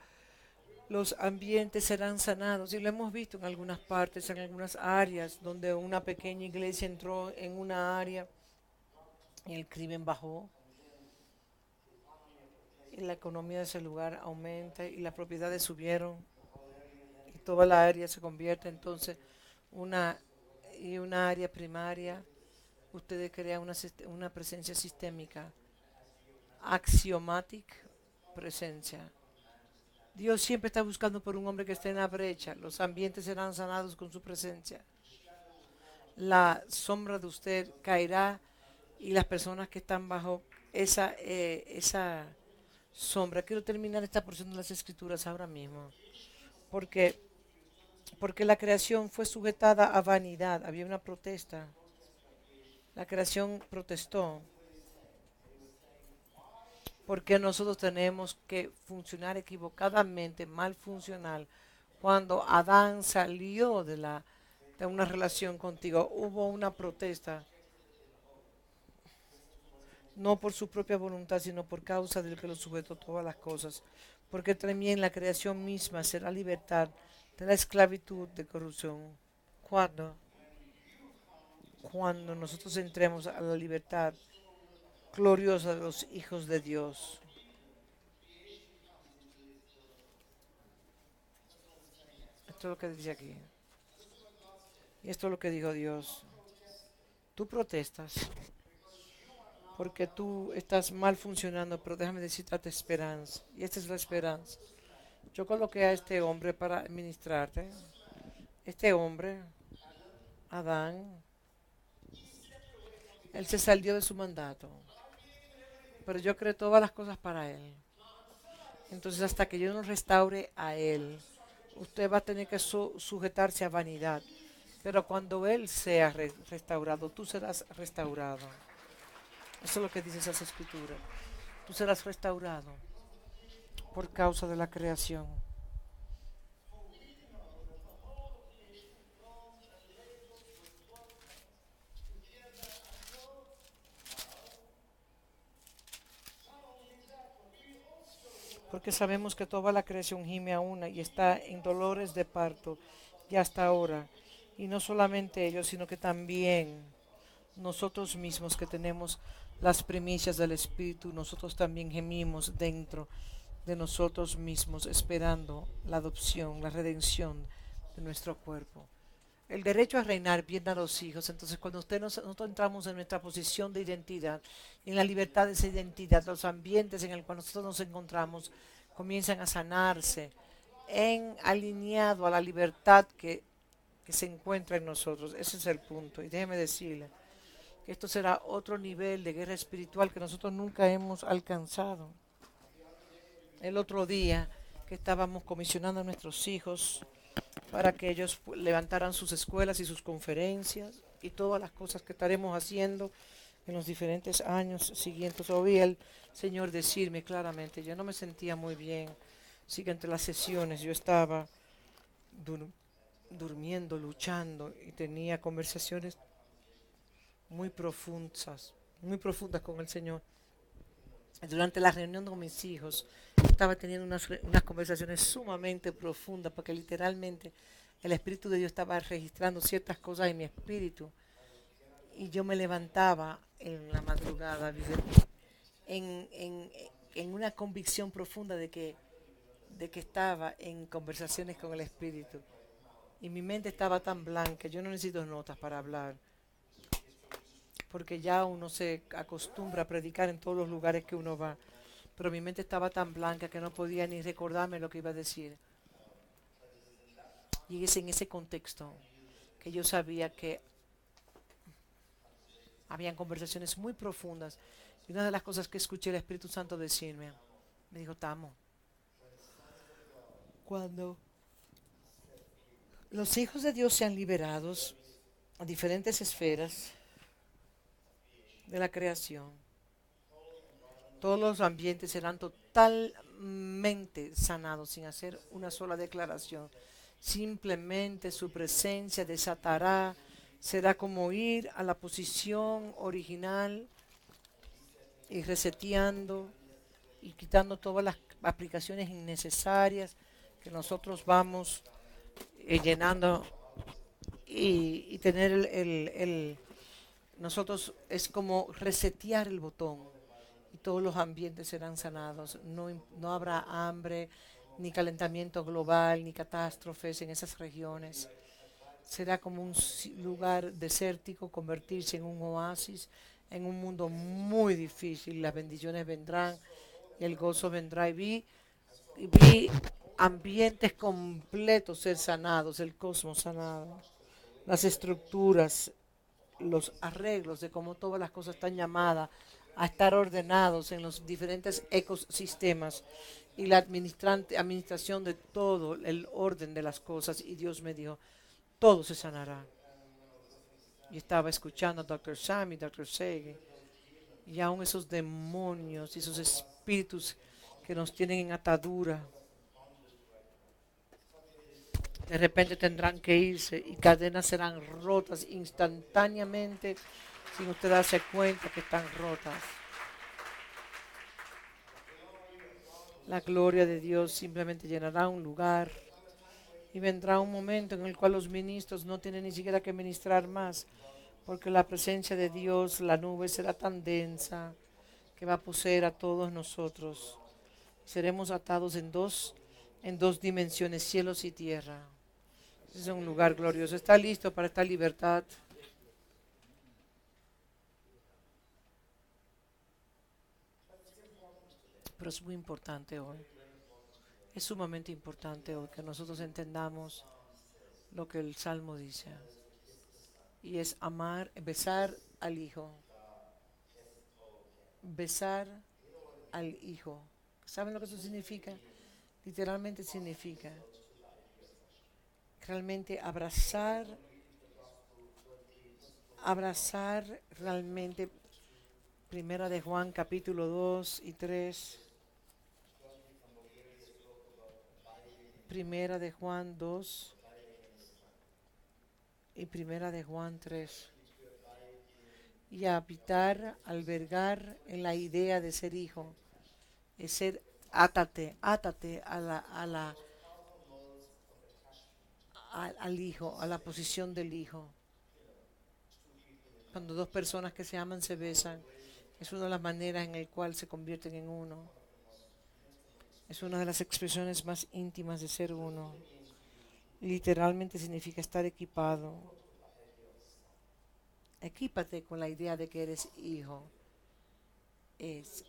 los ambientes serán sanados y lo hemos visto en algunas partes, en algunas áreas donde una pequeña iglesia entró en una área y el crimen bajó y la economía de ese lugar aumenta y las propiedades subieron y toda la área se convierte entonces una una área primaria. Ustedes crean una presencia sistémica, axiomatic presencia. Dios siempre está buscando por un hombre que esté en la brecha. Los ambientes serán sanados con su presencia. La sombra de usted caerá y las personas que están bajo esa sombra. Quiero terminar esta porción de las escrituras ahora mismo. Porque, porque la creación fue sujetada a vanidad. Había una protesta. La creación protestó. Porque nosotros tenemos que funcionar equivocadamente, mal funcional. Cuando Adán salió de una relación contigo, hubo una protesta, no por su propia voluntad, sino por causa del que lo sujetó todas las cosas. Porque también la creación misma será libertad de la esclavitud de corrupción. ¿Cuándo? Cuando nosotros entremos a la libertad gloriosa de los hijos de Dios. Esto es lo que dice aquí. Y esto es lo que dijo Dios. Tú protestas porque tú estás mal funcionando, pero déjame decirte esperanza. Y esta es la esperanza. Yo coloqué a este hombre para administrarte. Este hombre, Adán, él se salió de su mandato. Pero yo creé todas las cosas para él. Entonces hasta que yo no restaure a él, usted va a tener que sujetarse a vanidad. Pero cuando él sea restaurado, tú serás restaurado. Eso es lo que dice esas escrituras. Tú serás restaurado por causa de la creación. Porque sabemos que toda la creación gime a una y está en dolores de parto y hasta ahora. Y no solamente ellos, sino que también nosotros mismos que tenemos las primicias del Espíritu, nosotros también gemimos dentro de nosotros mismos, esperando la adopción, la redención de nuestro cuerpo. El derecho a reinar viene a los hijos. Entonces, cuando nosotros entramos en nuestra posición de identidad, en la libertad de esa identidad, los ambientes en el cual nosotros nos encontramos comienzan a sanarse en alineado a la libertad que se encuentra en nosotros. Ese es el punto. Y déjeme decirle que esto será otro nivel de guerra espiritual que nosotros nunca hemos alcanzado. El otro día que estábamos comisionando a nuestros hijos para que ellos levantaran sus escuelas y sus conferencias y todas las cosas que estaremos haciendo en los diferentes años siguientes. Oí el Señor decirme claramente, yo no me sentía muy bien, sí que entre las sesiones yo estaba durmiendo, luchando, y tenía conversaciones muy profundas con el Señor. Durante la reunión con mis hijos, estaba teniendo unas conversaciones sumamente profundas, porque literalmente el Espíritu de Dios estaba registrando ciertas cosas en mi espíritu, y yo me levantaba en la madrugada en, en, en una convicción profunda de que estaba en conversaciones con el Espíritu. Y mi mente estaba tan blanca, yo no necesito notas para hablar, porque ya uno se acostumbra a predicar en todos los lugares que uno va. Pero mi mente estaba tan blanca que no podía ni recordarme lo que iba a decir. Y es en ese contexto que yo sabía que habían conversaciones muy profundas. Y una de las cosas que escuché el Espíritu Santo decirme, me dijo: Tamo, cuando los hijos de Dios sean liberados a diferentes esferas de la creación, todos los ambientes serán totalmente sanados sin hacer una sola declaración. Simplemente su presencia desatará, será como ir a la posición original y reseteando y quitando todas las aplicaciones innecesarias que nosotros vamos llenando, y tener nosotros es como resetear el botón, y todos los ambientes serán sanados. No, no habrá hambre, ni calentamiento global, ni catástrofes en esas regiones. Será como un lugar desértico convertirse en un oasis en un mundo muy difícil. Las bendiciones vendrán y el gozo vendrá. Y vi ambientes completos ser sanados, el cosmos sanado, las estructuras, los arreglos de cómo todas las cosas están llamadas a estar ordenados en los diferentes ecosistemas, y la administración de todo el orden de las cosas. Y Dios me dijo: todo se sanará. Y estaba escuchando a Dr. Sam y Dr. Sege, y aún esos demonios y esos espíritus que nos tienen en atadura, de repente tendrán que irse, y cadenas serán rotas instantáneamente sin usted darse cuenta que están rotas. La gloria de Dios simplemente llenará un lugar, y vendrá un momento en el cual los ministros no tienen ni siquiera que ministrar más, porque la presencia de Dios, la nube será tan densa que va a poseer a todos nosotros. Seremos atados en dos dimensiones, cielos y tierra. Ese es un lugar glorioso. ¿Está listo para esta libertad? Pero es muy importante hoy. Es sumamente importante hoy que nosotros entendamos lo que el Salmo dice. Y es amar, besar al Hijo. Besar al Hijo. ¿Saben lo que eso significa? Literalmente significa realmente abrazar realmente. Primera de Juan capítulo 2 y 3. Primera de Juan 2 y Primera de Juan 3. Y habitar, albergar en la idea de ser hijo. Es ser, átate al hijo, a la posición del hijo. Cuando dos personas que se aman se besan, es una de las maneras en la cual se convierten en uno. Es una de las expresiones más íntimas de ser uno. Literalmente significa estar equipado. Equípate con la idea de que eres hijo. Es,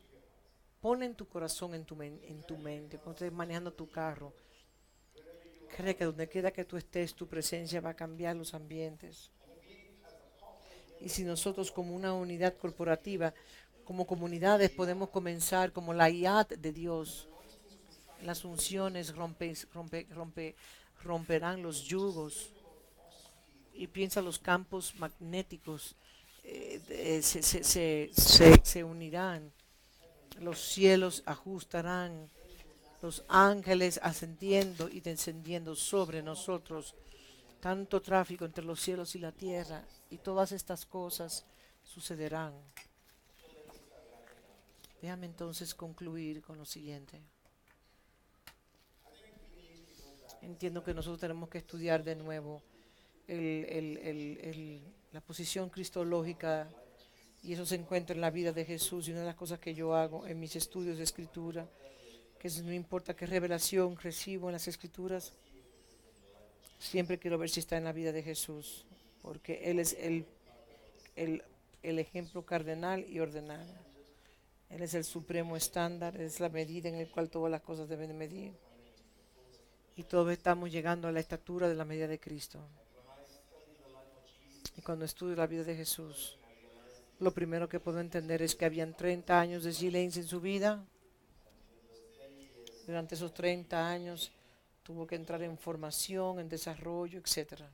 pon en tu corazón, en tu mente, cuando estés manejando tu carro, cree que donde quiera que tú estés, tu presencia va a cambiar los ambientes. Y si nosotros como una unidad corporativa, como comunidades, podemos comenzar como la IAD de Dios, las unciones romperán los yugos. Y piensa los campos magnéticos, se unirán, los cielos ajustarán, los ángeles ascendiendo y descendiendo sobre nosotros, tanto tráfico entre los cielos y la tierra, y todas estas cosas sucederán. Déjame entonces concluir con lo siguiente. Entiendo que nosotros tenemos que estudiar de nuevo la posición cristológica, y eso se encuentra en la vida de Jesús. Y una de las cosas que yo hago en mis estudios de escritura, no importa qué revelación recibo en las escrituras, siempre quiero ver si está en la vida de Jesús, porque Él es el, el ejemplo cardenal y ordenal. Él es el supremo estándar, es la medida en la cual todas las cosas deben de medir. Y todos estamos llegando a la estatura de la medida de Cristo. Y cuando estudio la vida de Jesús, lo primero que puedo entender es que habían 30 años de silencio en su vida. Durante esos 30 años tuvo que entrar en formación, en desarrollo, etcétera.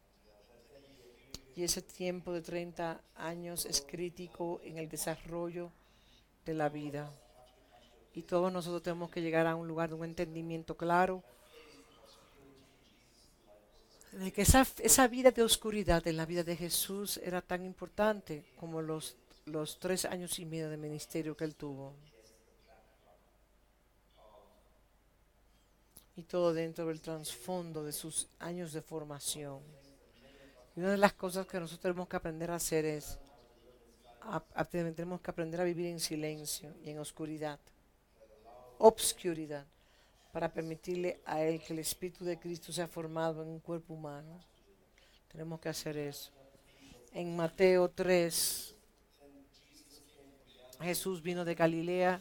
Y ese tiempo de 30 años es crítico en el desarrollo de la vida. Y todos nosotros tenemos que llegar a un lugar de un entendimiento claro de que esa vida de oscuridad en la vida de Jesús era tan importante como los 3 años y medio de ministerio que él tuvo. Y todo dentro del trasfondo de sus años de formación. Y una de las cosas que nosotros tenemos que aprender a hacer es, tenemos que aprender a vivir en silencio y en oscuridad, obscuridad, para permitirle a Él que el Espíritu de Cristo sea formado en un cuerpo humano. Tenemos que hacer eso. En Mateo 3, Jesús vino de Galilea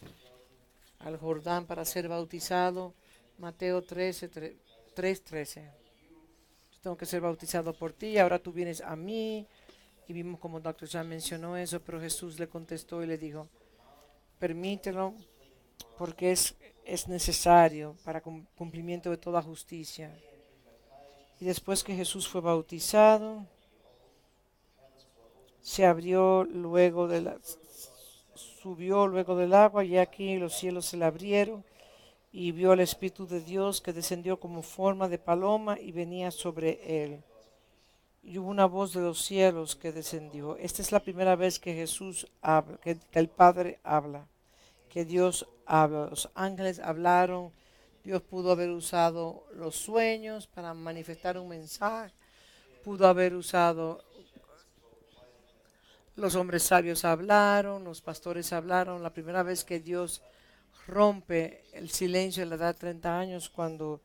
al Jordán para ser bautizado. Mateo 3:13. Yo tengo que ser bautizado por ti, ahora tú vienes a mí. Y vimos como Dr. John mencionó eso, pero Jesús le contestó y le dijo, permítelo porque es necesario para cumplimiento de toda justicia. Y después que Jesús fue bautizado, se abrió luego subió luego del agua, y aquí los cielos se le abrieron, y vio al Espíritu de Dios que descendió como forma de paloma y venía sobre él. Y hubo una voz de los cielos que descendió. Esta es la primera vez que Jesús habla, que el Padre habla, que Dios habla. Los ángeles hablaron. Dios pudo haber usado los sueños para manifestar un mensaje. Pudo haber usado, los hombres sabios hablaron, los pastores hablaron. La primera vez que Dios rompe el silencio de la edad de 30 años, cuando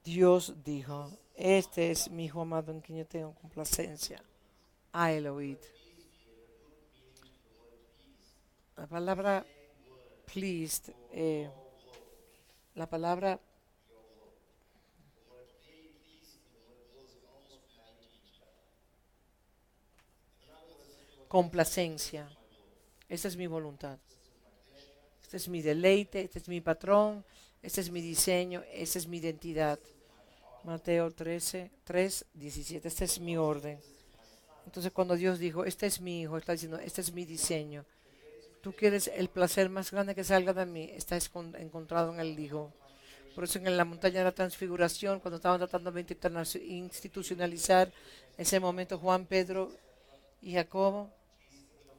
Dios dijo, este es mi hijo amado en quien yo tengo complacencia. A él oíd. La palabra pleased, la palabra complacencia. Esta es mi voluntad. Este es mi deleite, este es mi patrón, este es mi diseño, esta es mi identidad. Mateo 3:17. Este es mi orden. Entonces cuando Dios dijo, este es mi hijo, está diciendo, este es mi diseño. Tú quieres el placer más grande que salga de mí, está encontrado en el Hijo. Por eso en la montaña de la transfiguración, cuando estaban tratando de institucionalizar ese momento, Juan, Pedro y Jacobo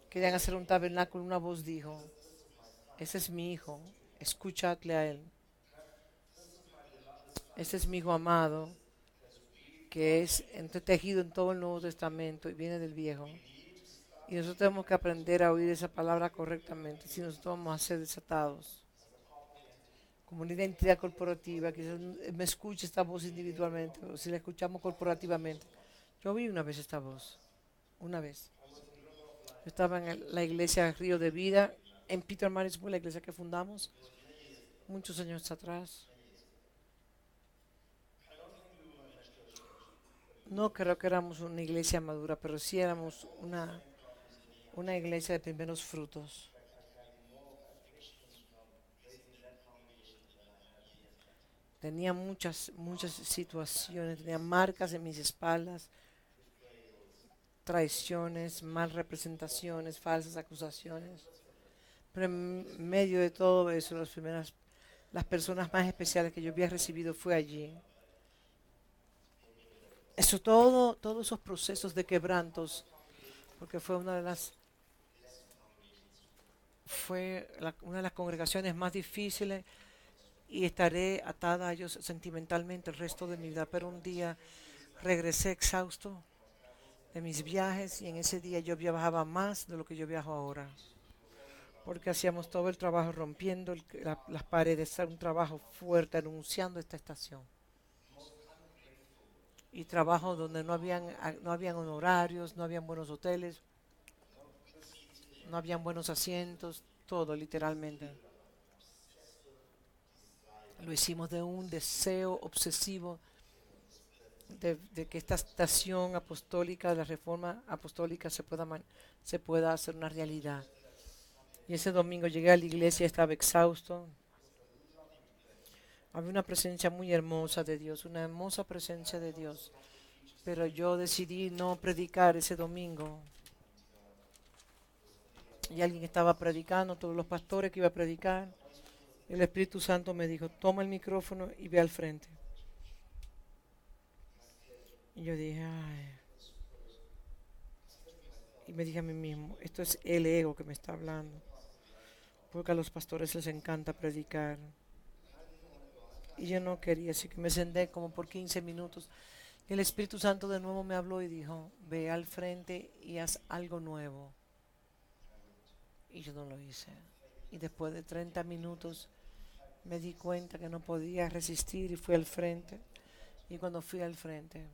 querían hacer un tabernáculo. Una voz dijo, ese es mi hijo, escúchale a él. Ese es mi hijo amado, que es entretejido en todo el Nuevo Testamento y viene del Viejo. Y nosotros tenemos que aprender a oír esa palabra correctamente, si nosotros vamos a ser desatados. Como una identidad corporativa, quizás me escuche esta voz individualmente, o si la escuchamos corporativamente. Yo oí una vez esta voz, una vez. Yo estaba en la iglesia Río de Vida, en Peter Marisburg, la iglesia que fundamos, muchos años atrás. No creo que éramos una iglesia madura, pero sí éramos una iglesia de primeros frutos. Tenía muchas situaciones, tenía marcas en mis espaldas, traiciones, mal representaciones, falsas acusaciones. Pero en medio de todo eso, las personas más especiales que yo había recibido fue allí. Eso todos esos procesos de quebrantos, porque una de las congregaciones más difíciles y estaré atada a ellos sentimentalmente el resto de mi vida. Pero un día regresé exhausto de mis viajes y en ese día yo viajaba más de lo que yo viajo ahora, porque hacíamos todo el trabajo rompiendo las paredes, era un trabajo fuerte anunciando esta estación. Y trabajo donde no habían honorarios, no habían buenos hoteles, no habían buenos asientos, todo literalmente. Lo hicimos de un deseo obsesivo de que esta estación apostólica, de la reforma apostólica, se pueda hacer una realidad. Y ese domingo llegué a la iglesia, estaba exhausto. Había una presencia muy hermosa de Dios, una hermosa presencia de Dios. Pero yo decidí no predicar ese domingo. Y alguien estaba predicando, todos los pastores que iba a predicar. El Espíritu Santo me dijo, toma el micrófono y ve al frente. Y yo dije, ay. Y me dije a mí mismo, esto es el ego que me está hablando. Porque a los pastores les encanta predicar. Y yo no quería, así que me senté como por 15 minutos. Y el Espíritu Santo de nuevo me habló y dijo, ve al frente y haz algo nuevo. Y yo no lo hice. Y después de 30 minutos me di cuenta que no podía resistir y fui al frente. Y cuando fui al frente,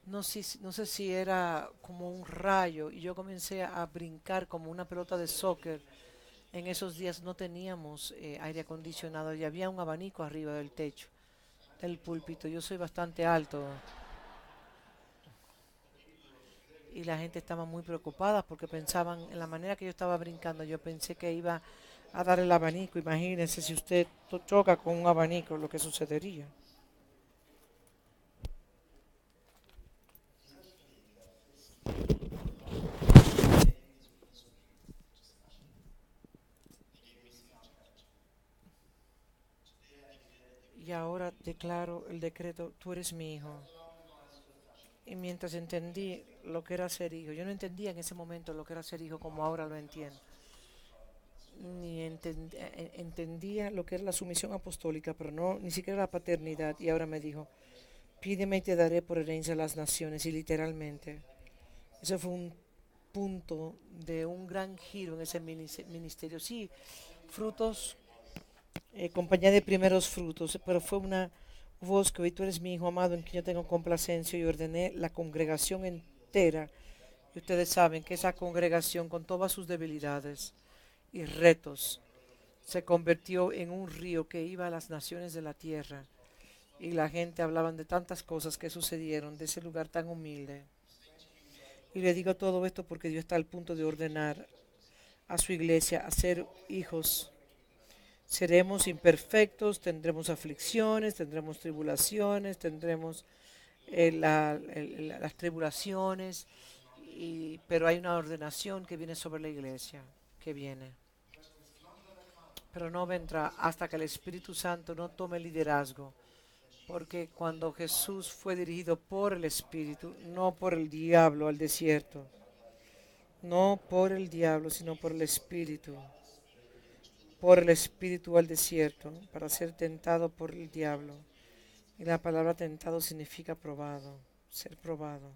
no sé si era como un rayo y yo comencé a brincar como una pelota de soccer. En esos días no teníamos aire acondicionado y había un abanico arriba del techo del púlpito. Yo soy bastante alto y la gente estaba muy preocupada porque pensaban en la manera que yo estaba brincando. Yo pensé que iba a dar el abanico. Imagínense si usted choca con un abanico, lo que sucedería. Y ahora declaro el decreto, tú eres mi hijo. Y mientras entendí lo que era ser hijo, yo no entendía en ese momento lo que era ser hijo como ahora lo entiendo. Ni entendía lo que era la sumisión apostólica, pero no, ni siquiera la paternidad. Y ahora me dijo, pídeme y te daré por herencia a las naciones. Y literalmente, ese fue un punto de un gran giro en ese ministerio. Sí, frutos, compañía de primeros frutos, pero fue una voz que hoy tú eres mi hijo amado en quien yo tengo complacencia y ordené la congregación entera. Y ustedes saben que esa congregación con todas sus debilidades y retos se convirtió en un río que iba a las naciones de la tierra. Y la gente hablaban de tantas cosas que sucedieron de ese lugar tan humilde. Y le digo todo esto porque Dios está al punto de ordenar a su iglesia a ser hijos. Seremos imperfectos, tendremos aflicciones, tendremos tribulaciones, tendremos las tribulaciones, pero hay una ordenación que viene sobre la iglesia, que viene. Pero no vendrá hasta que el Espíritu Santo no tome liderazgo. Porque cuando Jesús fue dirigido por el Espíritu, no por el diablo al desierto, no por el diablo, sino por el Espíritu al desierto, para ser tentado por el diablo. Y la palabra tentado significa probado, ser probado.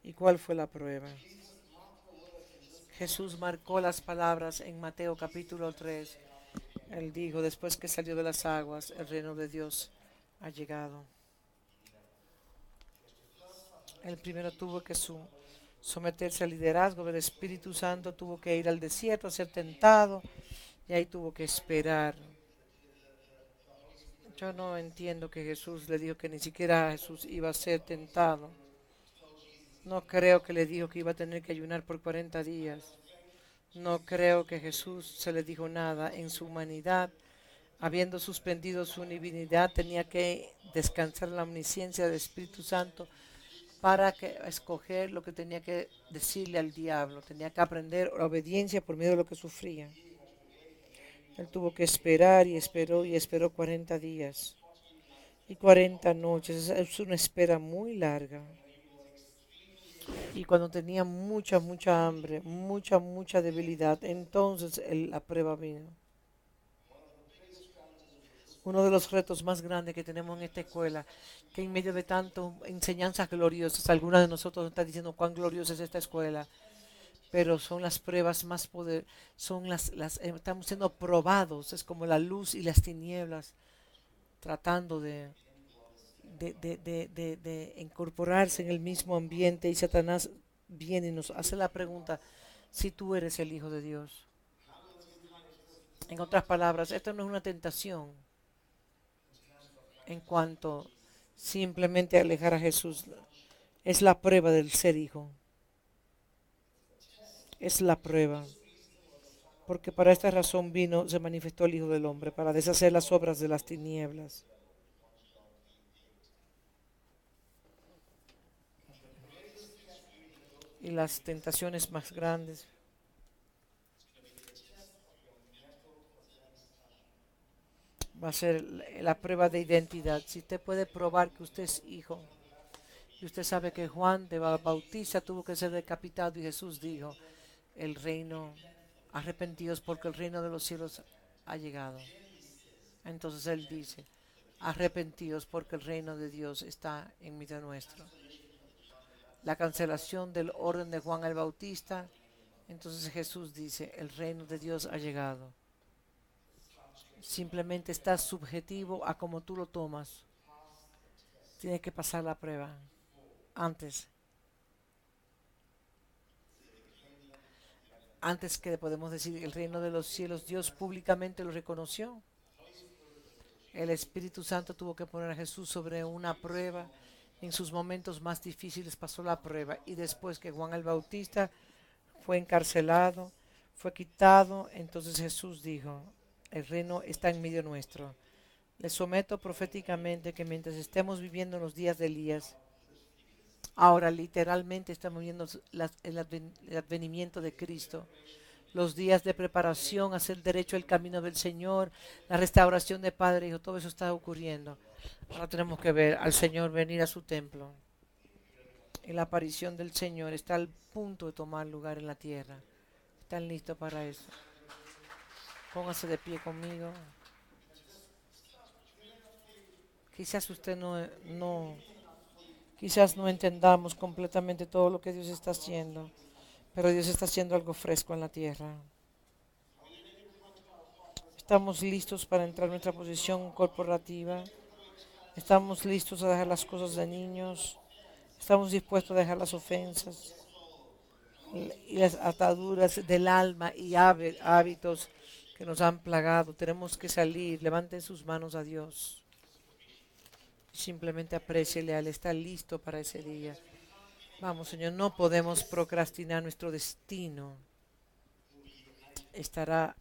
¿Y cuál fue la prueba? Jesús marcó las palabras en Mateo capítulo 3. Él dijo, después que salió de las aguas, el reino de Dios ha llegado. El primero tuvo que someterse al liderazgo del Espíritu Santo, tuvo que ir al desierto a ser tentado y ahí tuvo que esperar. Yo no entiendo que Jesús le dijo que ni siquiera Jesús iba a ser tentado. No creo que le dijo que iba a tener que ayunar por 40 días. No creo que Jesús se le dijo nada. En su humanidad, habiendo suspendido su divinidad, tenía que descansar en la omnisciencia del Espíritu Santo para escoger lo que tenía que decirle al diablo. Tenía que aprender la obediencia por medio de lo que sufría. Él tuvo que esperar y esperó y esperó 40 días y 40 noches. Es una espera muy larga. Y cuando tenía mucha hambre, mucha debilidad, entonces la prueba vino. Uno de los retos más grandes que tenemos en esta escuela, que en medio de tantas enseñanzas gloriosas, algunas de nosotros están diciendo cuán gloriosa es esta escuela, pero son las pruebas más poderosas, son estamos siendo probados, es como la luz y las tinieblas, tratando de incorporarse en el mismo ambiente, y Satanás viene y nos hace la pregunta si tú eres el Hijo de Dios. En otras palabras, esto no es una tentación en cuanto simplemente alejar a Jesús, es la prueba del ser hijo, es la prueba. Porque para esta razón vino, se manifestó el Hijo del Hombre, para deshacer las obras de las tinieblas. Y las tentaciones más grandes va a ser la prueba de identidad. Si usted puede probar que usted es hijo, y usted sabe que Juan de Bautista tuvo que ser decapitado y Jesús dijo, el reino, arrepentidos porque el reino de los cielos ha llegado. Entonces él dice, arrepentidos porque el reino de Dios está en medio nuestro. La cancelación del orden de Juan el Bautista, entonces Jesús dice, el reino de Dios ha llegado. Simplemente está subjetivo a cómo tú lo tomas. Tienes que pasar la prueba antes. Antes que podemos decir el reino de los cielos, Dios públicamente lo reconoció. El Espíritu Santo tuvo que poner a Jesús sobre una prueba. En sus momentos más difíciles pasó la prueba. Y después que Juan el Bautista fue encarcelado, fue quitado, entonces Jesús dijo, el reino está en medio nuestro. Les someto proféticamente que mientras estemos viviendo los días de Elías, ahora literalmente estamos viendo el advenimiento de Cristo, los días de preparación, hacer derecho el camino del Señor, la restauración de Padre e Hijo, todo eso está ocurriendo. Ahora tenemos que ver al Señor venir a su templo. Y la aparición del Señor está al punto de tomar lugar en la tierra. ¿Están listos para eso? Póngase de pie conmigo. Quizás usted quizás no entendamos completamente todo lo que Dios está haciendo, pero Dios está haciendo algo fresco en la tierra. Estamos listos para entrar en nuestra posición corporativa. Estamos listos a dejar las cosas de niños. Estamos dispuestos a dejar las ofensas y las ataduras del alma y hábitos que nos han plagado. Tenemos que salir. Levanten sus manos a Dios. Simplemente apréciele, Él está listo para ese día. Vamos, Señor, no podemos procrastinar. Nuestro destino estará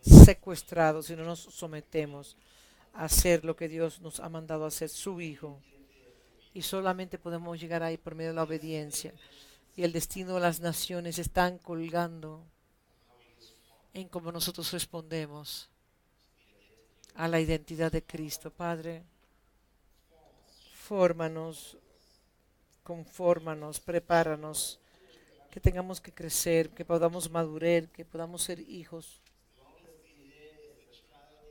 secuestrado si no nos sometemos a hacer lo que Dios nos ha mandado a hacer, su Hijo. Y solamente podemos llegar ahí por medio de la obediencia. Y el destino de las naciones están colgando en cómo nosotros respondemos a la identidad de Cristo. Padre, fórmanos, confórmanos, prepáranos, que tengamos que crecer, que podamos madurar, que podamos ser hijos.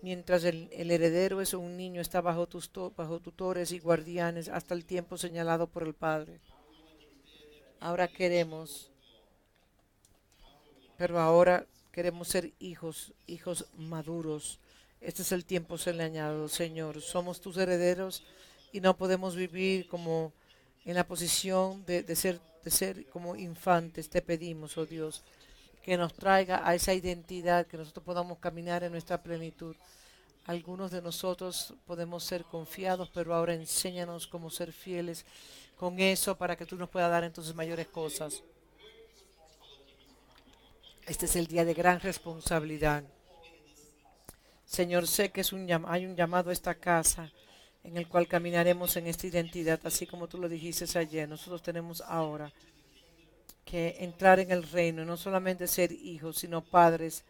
Mientras el heredero es un niño, está bajo tutores y guardianes hasta el tiempo señalado por el Padre. Ahora queremos ser hijos maduros. Este es el tiempo señalado, Señor. Somos tus herederos y no podemos vivir como en la posición de ser como infantes. Te pedimos, oh Dios, que nos traiga a esa identidad, que nosotros podamos caminar en nuestra plenitud. Algunos de nosotros podemos ser confiados, pero ahora enséñanos cómo ser fieles con eso para que tú nos puedas dar entonces mayores cosas. Este es el día de gran responsabilidad. Señor, sé que hay un llamado a esta casa en el cual caminaremos en esta identidad, así como tú lo dijiste ayer. Nosotros tenemos ahora que entrar en el reino, no solamente ser hijos, sino padres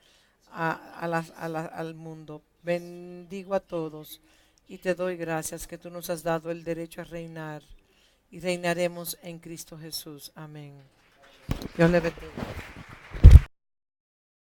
al mundo. Bendigo a todos y te doy gracias que tú nos has dado el derecho a reinar y reinaremos en Cristo Jesús. Amén. Dios le bendiga.